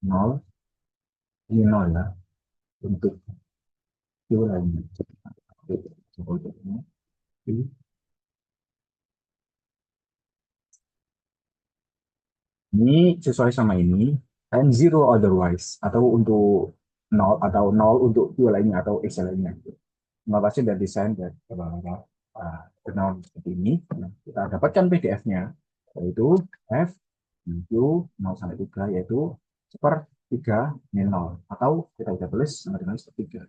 Speaker 7: 0 ini 0 ya. Untuk Q lainnya. Ini sesuai sama ini, and 0 otherwise, atau untuk 0 atau 0 untuk Q lainnya atau X lainnya. Terima kasih dari desain dan kenal seperti ini. Nah, kita dapatkan PDF-nya, yaitu F Q 0 sampai 3, yaitu sepertiga min 0, atau kita bisa tulis sama dengan sepertiga.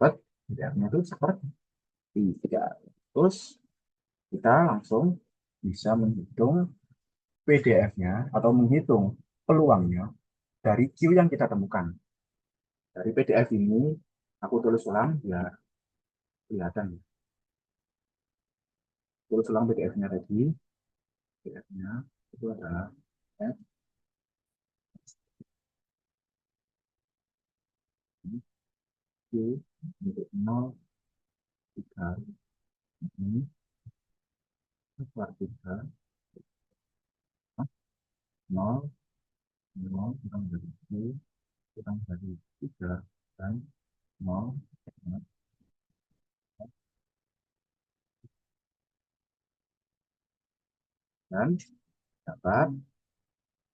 Speaker 7: Dapat PDF-nya itu sepertiga. Terus kita langsung bisa menghitung PDF-nya atau menghitung peluangnya dari Q yang kita temukan. Dari PDF ini, aku tulis ulang biar kelihatan. Tulis ulang PDF-nya tadi. PDF-nya itu adalah F Q untuk 0, 3, ini, 3, 0, 0, kurang dari Q, kurang dari 3, dan 0, dan dapat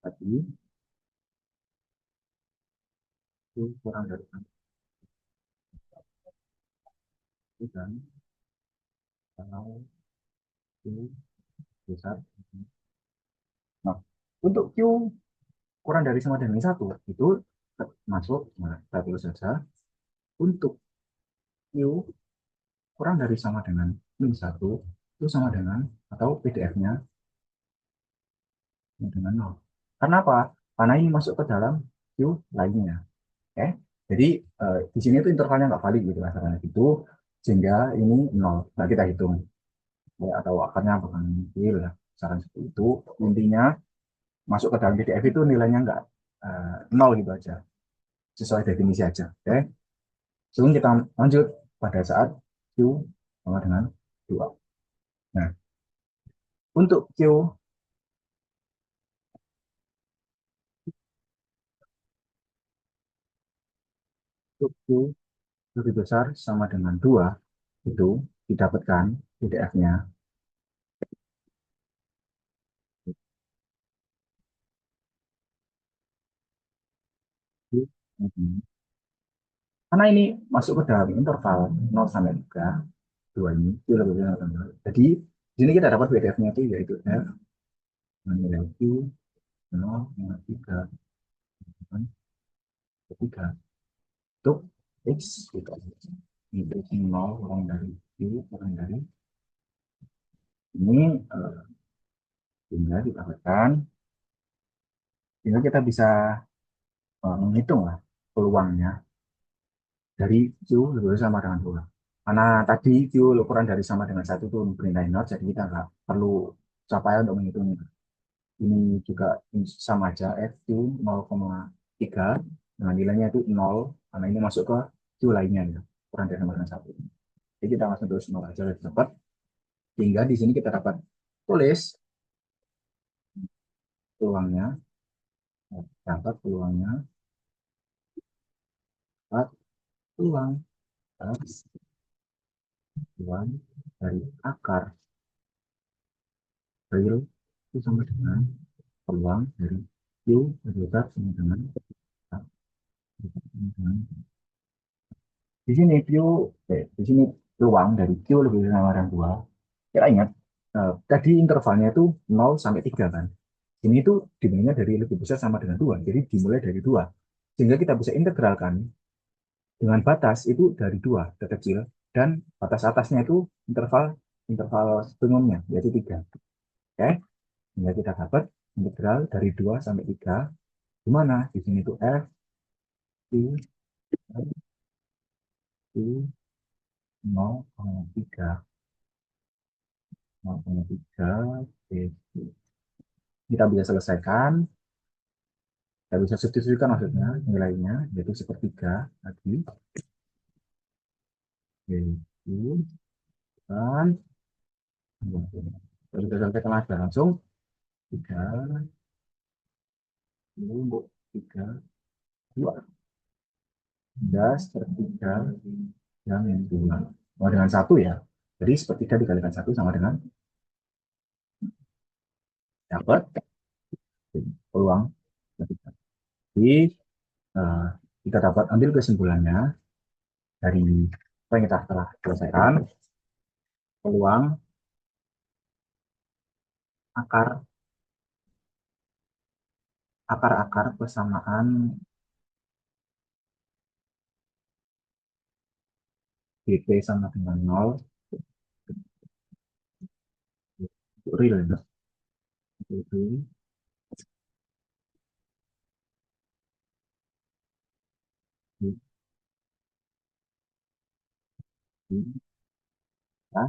Speaker 7: tadi Q kurang dari 3, dan kalau Q besar. Nah, untuk Q kurang dari sama dengan 1 itu masuk, nah, kita tulis saja. Untuk Q kurang dari sama dengan min 1 itu sama dengan, atau PDF-nya dengan 0. Karena apa? Karena ini masuk ke dalam Q lainnya. Oke, jadi di sini itu intervalnya nggak valid gitu karena itu, sehingga ini 0. Nah, kita hitung ya, atau akarnya bukan nil ya, saran seperti itu. Intinya masuk ke dalam PDF itu nilainya nggak 0 gitu aja, sesuai definisi aja. Oke, sebelum kita lanjut, pada saat Q sama dengan 2. Nah, untuk Q lebih besar sama dengan 2 itu didapatkan PDF-nya. Karena ini masuk ke dalam interval 0 sampai 3, 2 ini, Q lebih besar sama dengan 2. Jadi, di sini kita dapat PDF-nya itu yaitu F dengan nilai Q 0, 3, 3. Untuk X, gitu. Ini 0 kurang dari Q, kurang dari ini, sehingga didapatkan, sehingga kita bisa menghitung lah peluangnya dari Q lebih besar sama dengan 2. Karena tadi Q ukuran dari sama dengan 1 itu bernilai 0, jadi kita nggak perlu capaian untuk menghitungnya. Ini juga sama aja, Q 0,3 dengan nilainya itu 0, karena ini masuk ke Q lainnya ya, ukuran dari sama dengan 1. Jadi kita langsung terus 0 aja lebih cepat. Sehingga di sini kita dapat tulis peluangnya, dapat peluangnya, dapat peluang dari akar real itu sama dengan peluang dari Q lebih besar sama dengan di sini di sini peluang dari Q lebih besar sama dengan 2. Kita ingat tadi intervalnya itu 0 sampai 3 kan. Ini itu dimulainya dari lebih besar sama dengan 2. Jadi dimulai dari 2. Sehingga kita bisa integralkan dengan batas itu dari 2 terkecil, dan batas atasnya itu interval sebelumnya yaitu 3. Oke, sehingga kita dapat integral dari 2 sampai 3, di mana di sini itu F Q 0,3 kita bisa selesaikan, kita bisa substitusikan maksudnya nilainya, yaitu sepertiga tadi, yaitu kan kita selesaikan aja langsung 3 untuk 3 2 sepertiga yang 2 sama dengan 1 ya. Jadi sepertiga dikalikan 1 sama dengan dapat peluang sepertiga. Jadi kita dapat ambil kesimpulannya dari apa yang kita telah selesaikan. Peluang akar persamaan BP sama dengan 0 real ya. Itu ya,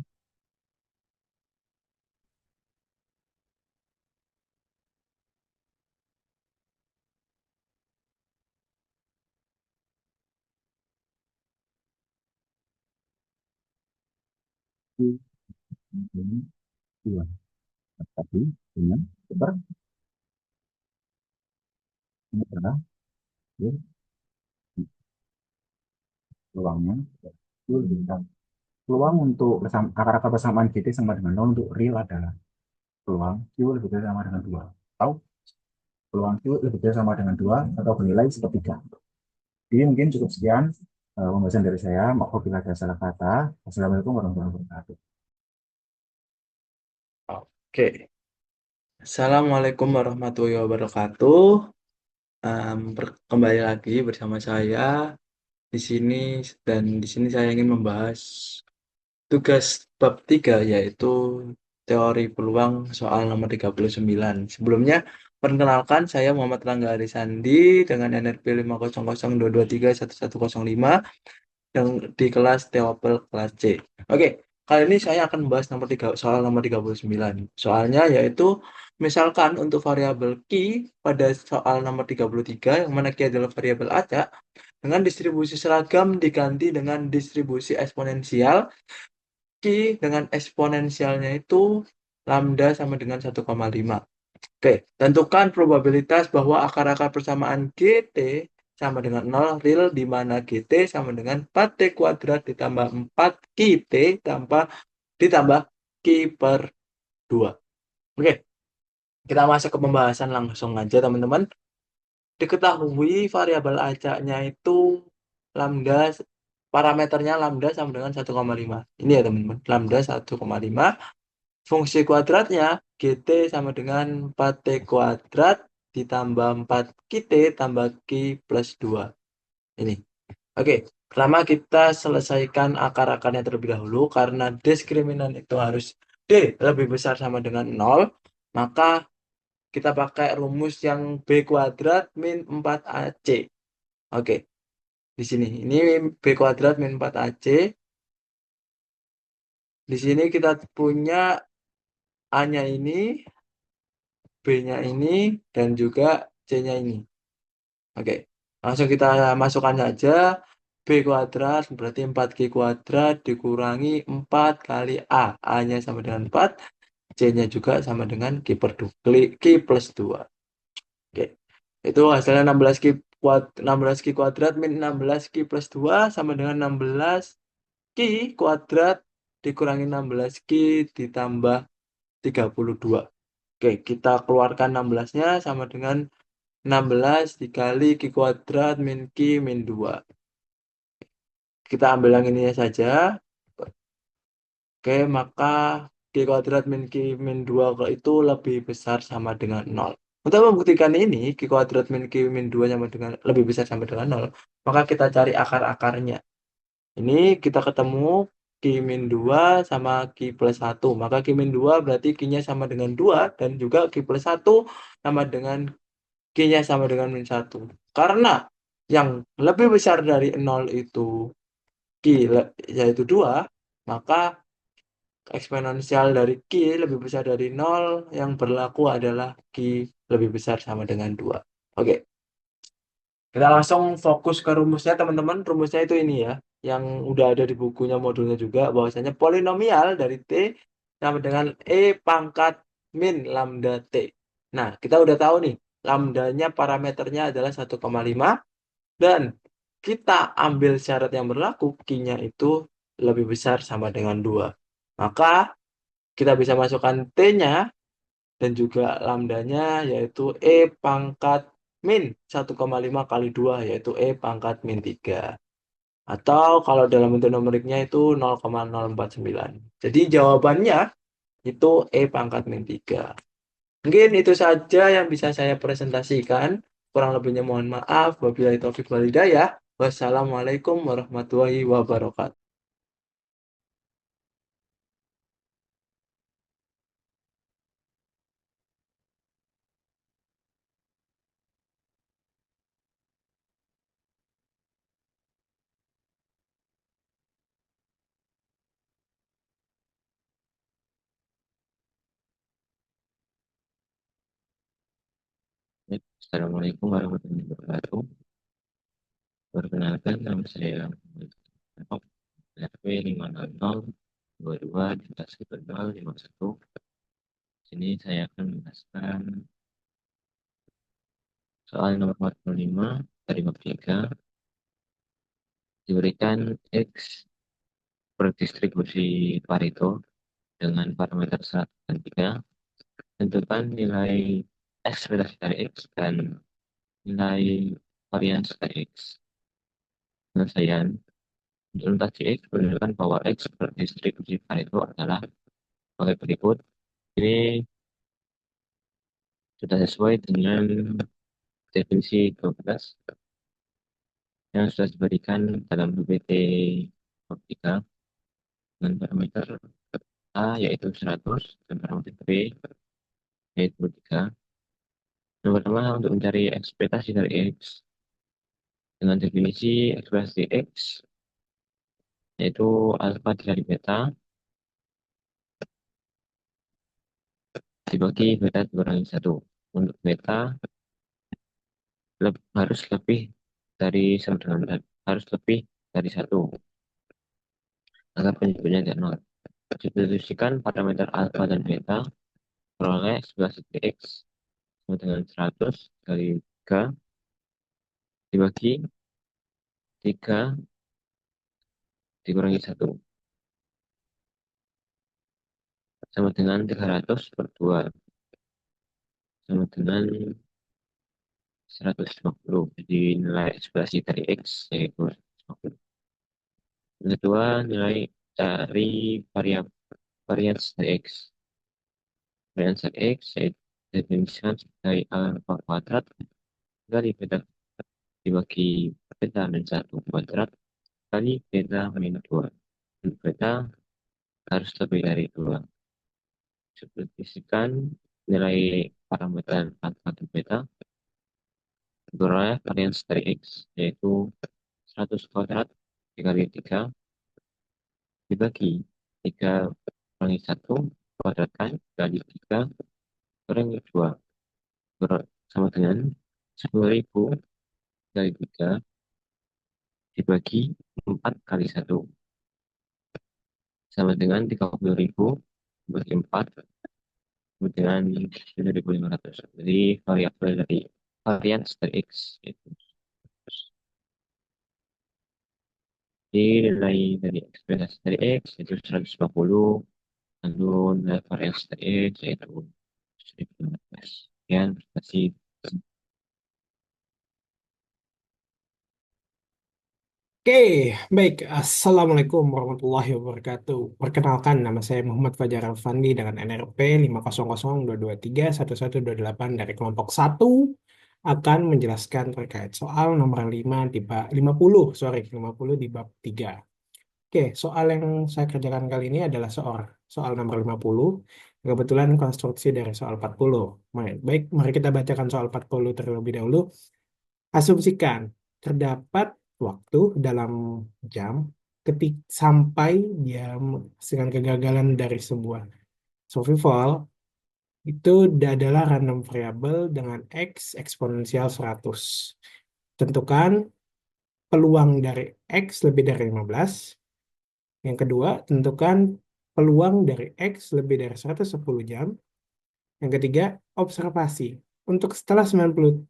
Speaker 7: ini 2 tapi dengan super ini adalah ya, peluangnya itu lebih peluang untuk akar-akar persamaan GT sama dengan 0 untuk real adalah peluang Q lebih besar sama dengan 2 atau peluang Q lebih besar sama dengan 2 atau bernilai sepertiga. Jadi mungkin cukup sekian pembahasan dari saya. Maaf bila ada salah kata. Wassalamualaikum warahmatullahi wabarakatuh.
Speaker 2: Oke. Assalamualaikum warahmatullahi wabarakatuh. Kembali lagi bersama saya di sini, dan di sini saya ingin membahas tugas bab 3, yaitu teori peluang soal nomor 39. Sebelumnya, perkenalkan, saya Muhammad Rangga Arisandi dengan NRP 50022311105 yang di kelas TOEFL kelas C. Oke, kali ini saya akan membahas soal nomor 39. Soalnya yaitu misalkan untuk variabel Q pada soal nomor 33, yang mana Q adalah variabel acak, dengan distribusi seragam diganti dengan distribusi eksponensial. Q dengan eksponensialnya itu lambda sama dengan 1,5. Oke, tentukan probabilitas bahwa akar-akar persamaan GT sama dengan 0 real, di mana GT sama dengan 4T kuadrat ditambah 4QT ditambah Q per 2. Oke, kita masuk ke pembahasan langsung aja teman-teman. Diketahui variabel acaknya itu lambda, parameternya lambda sama dengan 1,5. Ini ya teman-teman, lambda 1,5. Fungsi kuadratnya GT sama dengan 4T kuadrat ditambah 4QT tambah Q plus 2. Ini. Oke, pertama kita selesaikan akar-akarnya terlebih dahulu. Karena diskriminan itu harus D lebih besar sama dengan 0, maka kita pakai rumus yang B kuadrat min 4AC. Oke, di sini. Ini B kuadrat min 4AC. Di sini kita punya A-nya ini, B-nya ini, dan juga C-nya ini. Oke, langsung kita masukkan saja. B kuadrat berarti 4Q kuadrat dikurangi 4 kali A. A-nya sama dengan 4, C-nya juga sama dengan Q plus 2. Oke, itu hasilnya 16Q kuadrat min 16Q plus 2 sama dengan 16Q kuadrat dikurangi 16Q ditambah 32. Oke, kita keluarkan 16-nya sama dengan 16 dikali Q kuadrat min Q min 2. Kita ambil yang ininya saja. Oke, maka Q kuadrat min Q min 2 itu lebih besar sama dengan 0. Untuk membuktikan ini, Q kuadrat min Q min 2 sama dengan lebih besar sama dengan 0, maka kita cari akar-akarnya. Ini kita ketemu Q min 2 sama Q plus 1. Maka Q min 2 berarti Q-nya sama dengan 2, dan juga Q plus 1 sama dengan Q-nya sama dengan min 1. Karena yang lebih besar dari 0 itu Q yaitu 2, maka eksponensial dari Q lebih besar dari 0, yang berlaku adalah Q lebih besar sama dengan 2. Oke, kita langsung fokus ke rumusnya teman-teman. Rumusnya itu ini ya, yang udah ada di bukunya modulnya juga, bahwasanya polinomial dari T sama dengan E pangkat min lambda T. Nah, kita udah tahu nih, lambdanya parameternya adalah 1,5, dan kita ambil syarat yang berlaku, Q-nya itu lebih besar sama dengan 2. Maka kita bisa masukkan T-nya dan juga lambdanya, yaitu E pangkat min 1,5 kali 2, yaitu E pangkat min 3. Atau kalau dalam bentuk numeriknya itu 0,049. Jadi jawabannya itu E pangkat min 3. Mungkin itu saja yang bisa saya presentasikan. Kurang lebihnya mohon maaf. Wabillahi taufiq wal hidayah. Wassalamualaikum warahmatullahi wabarakatuh.
Speaker 3: Assalamualaikum warahmatullahi wabarakatuh. Perkenalkan, nama saya Muhammad RP 500221151. Sini saya akan menjelaskan soal nomor 45 dari bab 3. Diberikan X berdistribusi Pareto dengan parameter 1/3. Tentukan nilai ekspektasi dari X dan nilai varians dari X. Penyelesaian. Untuk notasi X, menunjukkan bahwa X berdistribusi Pareto adalah sebagai berikut. Ini sudah sesuai dengan definisi 12 yang sudah diberikan dalam PPT 3 dengan parameter A yaitu 100 dan parameter B yaitu 3. Yang pertama, untuk mencari ekspektasi dari X dengan definisi ekspektasi X yaitu alfa dikali beta dibagi beta dikurangi 1. Untuk beta harus lebih dari sama dengan harus lebih dari 1 agar penyebutnya tidak nol. Substitusikan parameter alfa dan beta, peroleh 11 x sama dengan 100 kali 3 dibagi 3 dikurangi 1 sama dengan 300 per 2 sama dengan 150. Jadi nilai ekspresi dari x yaitu 150. Yang kedua, nilai dari varians dari x. Varians dari x yaitu definisikan sebagai alfa kuadrat kali beta dibagi beta min 1 kuadrat kali beta min 2. Dan beta harus lebih dari 2. Substitusikan nilai parameter alfa dan beta, beroleh varians dari x yaitu 100 kuadrat dikali 3 dibagi 3 kurangi 1 kuadratkan kali 3 kurangi 2 sama dengan 10.000 kali 3 dibagi 4 kali 1 sama dengan 30.000 dibagi 4 sama dengan 7.500. Jadi variabel dari varians dari x itu. Jadi nilai dari ekspresi dari x itu 150, lalu nilai varians dari x yaitu 1.500. Sekian, terima kasih.
Speaker 8: Oke, baik. Assalamualaikum warahmatullahi wabarakatuh. Perkenalkan, nama saya Muhammad Fajar Alfandi dengan NRP 50022311128 dari kelompok 1 akan menjelaskan terkait soal nomor 5 di bab 50 di bab 3. Oke, soal yang saya kerjakan kali ini adalah soal nomor 50. Kebetulan konstruksi dari soal 40. Baik, mari kita bacakan soal 40 terlebih dahulu. Asumsikan terdapat waktu dalam jam sampai jam dengan kegagalan dari sebuah survival itu adalah random variable dengan x eksponensial 100. Tentukan peluang dari x lebih dari 15. Yang kedua, tentukan peluang dari x lebih dari 110 jam. Yang ketiga, observasi. Untuk setelah 90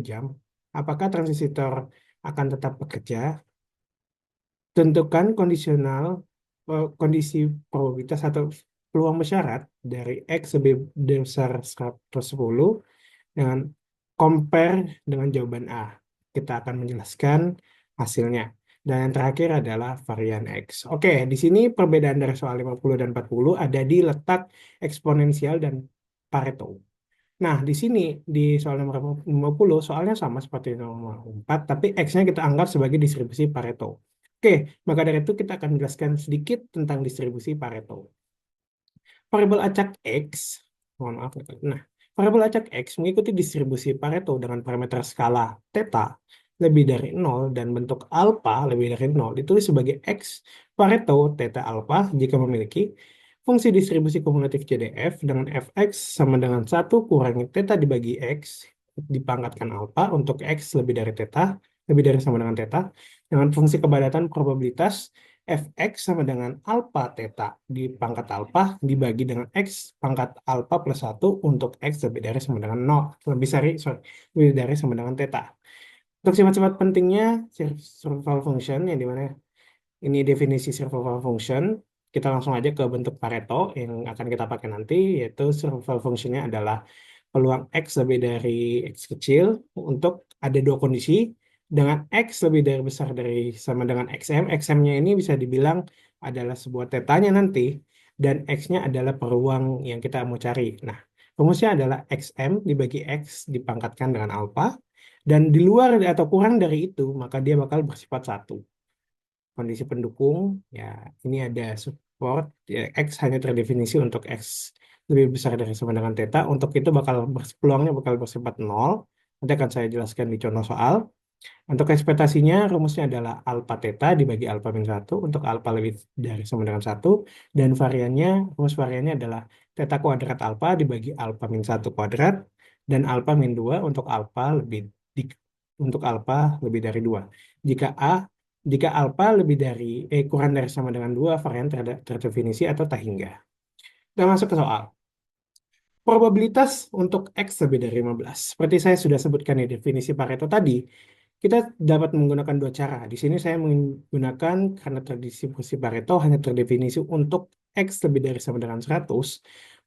Speaker 8: jam, apakah transistor akan tetap bekerja? Tentukan kondisi probabilitas atau peluang bersyarat dari X lebih besar 110 dengan compare dengan jawaban A. Kita akan menjelaskan hasilnya. Dan yang terakhir adalah varian X. Oke, di sini perbedaan dari soal 50 dan 40 ada di letak eksponensial dan Pareto. Nah, di sini di soal nomor 50 soalnya sama seperti nomor 4, tapi X-nya kita anggap sebagai distribusi Pareto. Oke, maka dari itu kita akan menjelaskan sedikit tentang distribusi Pareto. Variabel acak X, mohon maaf. Nah, variabel acak X mengikuti distribusi Pareto dengan parameter skala theta lebih dari 0 dan bentuk alpha lebih dari 0 ditulis sebagai X Pareto theta alpha jika memiliki fungsi distribusi kumulatif CDF dengan fx sama dengan 1 kurangi theta dibagi x dipangkatkan alpha untuk x lebih dari theta, lebih dari sama dengan theta, dengan fungsi kepadatan probabilitas fx sama dengan alpha theta dipangkat alpha dibagi dengan x pangkat alpha plus 1 untuk x lebih dari sama dengan 0, lebih dari sama dengan theta. Untuk sifat-sifat pentingnya survival function yang dimana ini definisi survival function. Kita langsung aja ke bentuk Pareto yang akan kita pakai nanti, yaitu survival functionnya adalah peluang X lebih dari X kecil untuk ada dua kondisi dengan X lebih dari besar dari sama dengan XM. XM-nya ini bisa dibilang adalah sebuah tetanya nanti dan X-nya adalah peluang yang kita mau cari. Nah, rumusnya adalah XM dibagi X dipangkatkan dengan alpha dan di luar atau kurang dari itu maka dia bakal bersifat 1. Kondisi pendukung ya ini ada support ya, X hanya terdefinisi untuk X lebih besar dari sama dengan theta, untuk itu peluangnya bakal bersifat 0. Nanti akan saya jelaskan di contoh soal. Untuk ekspektasinya rumusnya adalah alpha theta dibagi alpha min 1 untuk alpha lebih dari sama dengan 1 dan rumus variannya adalah theta kuadrat alpha dibagi alpha min 1 kuadrat dan alpha min 2 untuk alpha lebih untuk alfa lebih dari 2. Jika alfa lebih dari kurang dari sama dengan 2, varian terdefinisi atau tak hingga. Kita masuk ke soal. Probabilitas untuk X lebih dari 15. Seperti saya sudah sebutkan di definisi Pareto tadi, kita dapat menggunakan dua cara. Di sini saya menggunakan karena terdistribusi Pareto hanya terdefinisi untuk X lebih dari sama dengan 100,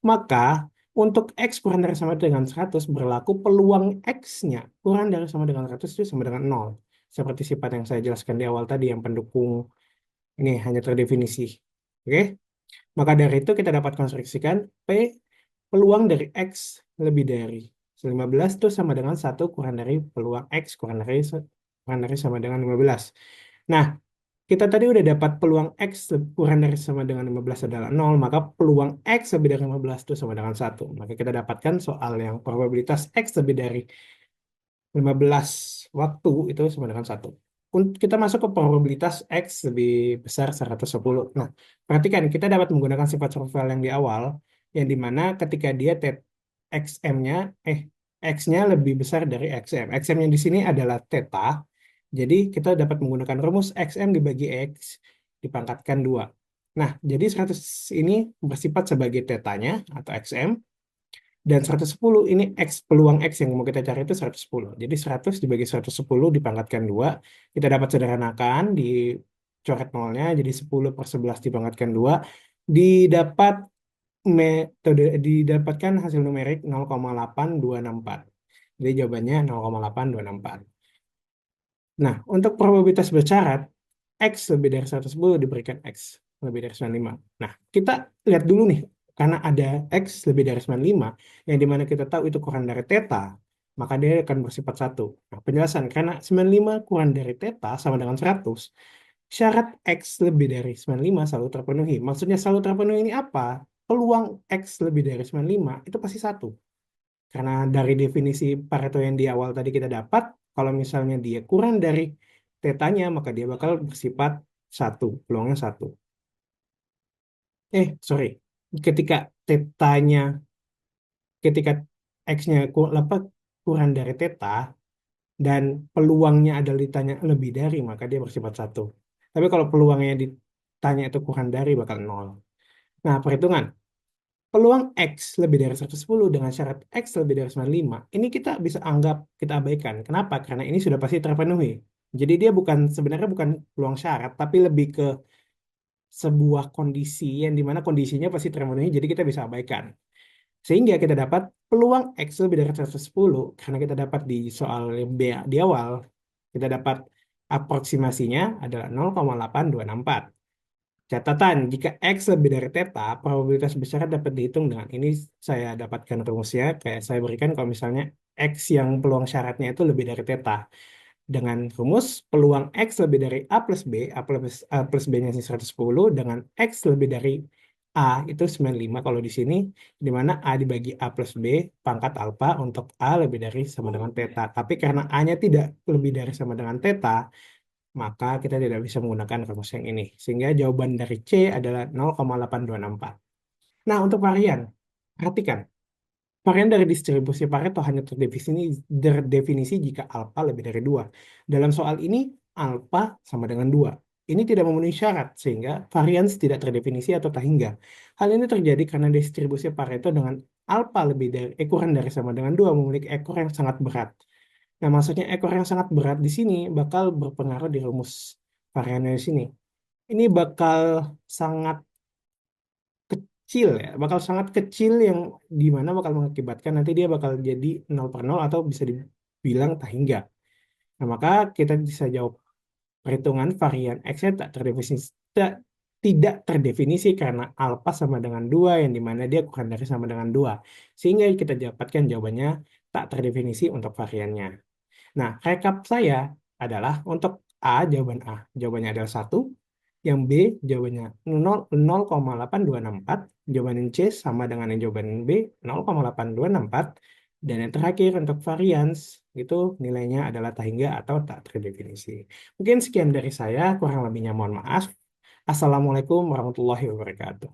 Speaker 8: maka untuk X kurang dari sama dengan 100 berlaku peluang X-nya kurang dari sama dengan 100 itu sama dengan 0. Seperti sifat yang saya jelaskan di awal tadi yang pendukung ini hanya terdefinisi. Oke? Maka dari itu kita dapat konstruksikan P peluang dari X lebih dari 15 itu sama dengan 1 kurang dari peluang X kurang dari sama dengan 15. Nah, kita tadi udah dapat peluang X kurang dari sama dengan 15 adalah 0, maka peluang X lebih dari 15 itu sama dengan 1. Maka kita dapatkan soal yang probabilitas X lebih dari 15 waktu itu sama dengan 1. Kita masuk ke probabilitas X lebih besar 110. Nah, perhatikan kita dapat menggunakan sifat survival yang di awal, yang dimana ketika dia XM-nya, X-nya lebih besar dari XM. XM-nya di sini adalah theta. Jadi kita dapat menggunakan rumus XM dibagi X dipangkatkan 2. Nah, jadi 100 ini bersifat sebagai tetanya atau XM. Dan 110 ini X, peluang X yang mau kita cari itu 110. Jadi 100 dibagi 110 dipangkatkan 2. Kita dapat sederhanakan, dicoret nolnya, jadi 10 per 11 dipangkatkan 2. Didapatkan hasil numerik 0,8264. Jadi jawabannya 0,8264. Nah, untuk probabilitas bersyarat, X lebih dari 110 diberikan X lebih dari 95. Nah, kita lihat dulu nih, karena ada X lebih dari 95, yang dimana kita tahu itu kurang dari theta, maka dia akan bersifat 1. Nah, penjelasan, karena 95 kurang dari theta sama dengan 100, syarat X lebih dari 95 selalu terpenuhi. Maksudnya selalu terpenuhi ini apa? Peluang X lebih dari 95 itu pasti 1. Karena dari definisi Pareto yang di awal tadi kita dapat, kalau misalnya dia kurang dari tetanya, maka dia bakal bersifat 1, peluangnya 1. Sorry, ketika tetanya, ketika X-nya kurang dari teta, dan peluangnya adalah ditanya lebih dari, maka dia bersifat 1. Tapi kalau peluangnya ditanya itu kurang dari, bakal 0. Nah, perhitungan. Peluang X lebih dari 110 dengan syarat X lebih dari 95, ini kita bisa anggap kita abaikan. Kenapa? Karena ini sudah pasti terpenuhi. Jadi dia sebenarnya bukan peluang syarat, tapi lebih ke sebuah kondisi yang dimana kondisinya pasti terpenuhi, jadi kita bisa abaikan. Sehingga kita dapat peluang X lebih dari 110, karena kita dapat di soal B di awal, kita dapat aproksimasinya adalah 0,8264. Catatan, jika X lebih dari theta, probabilitas besar dapat dihitung dengan ini. Saya dapatkan rumusnya, kayak saya berikan kalau misalnya X yang peluang syaratnya itu lebih dari theta. Dengan rumus peluang X lebih dari A plus B, A plus B-nya 110, dengan X lebih dari A itu 95 kalau di sini, di mana A dibagi A plus B, pangkat alfa untuk A lebih dari sama dengan theta. Tapi karena A-nya tidak lebih dari sama dengan theta, maka kita tidak bisa menggunakan rumus yang ini. Sehingga jawaban dari C adalah 0,8264. Nah, untuk varian, perhatikan. Varian dari distribusi Pareto hanya terdefinisi jika alfa lebih dari 2. Dalam soal ini, alfa sama dengan 2. Ini tidak memenuhi syarat, sehingga varian tidak terdefinisi atau tak hingga. Hal ini terjadi karena distribusi Pareto dengan alfa lebih dari kurang dari sama dengan 2 memiliki ekor yang sangat berat. Nah, maksudnya ekor yang sangat berat di sini bakal berpengaruh di rumus variannya di sini. Ini bakal sangat kecil ya, bakal sangat kecil yang dimana bakal mengakibatkan nanti dia bakal jadi 0 per 0 atau bisa dibilang tak hingga. Nah, maka kita bisa jawab perhitungan varian X-nya tidak terdefinisi karena alfa sama dengan 2 yang dimana dia kurang dari sama dengan 2. Sehingga kita dapatkan jawabannya tak terdefinisi untuk variannya. Nah, rekap saya adalah untuk A, jawaban A, jawabannya adalah 1. Yang B, jawabannya 0,8264. Jawaban C sama dengan yang jawaban B, 0,8264. Dan yang terakhir untuk varians, itu nilainya adalah tak hingga atau tak terdefinisi. Mungkin sekian dari saya, kurang lebihnya mohon maaf. Assalamualaikum warahmatullahi wabarakatuh.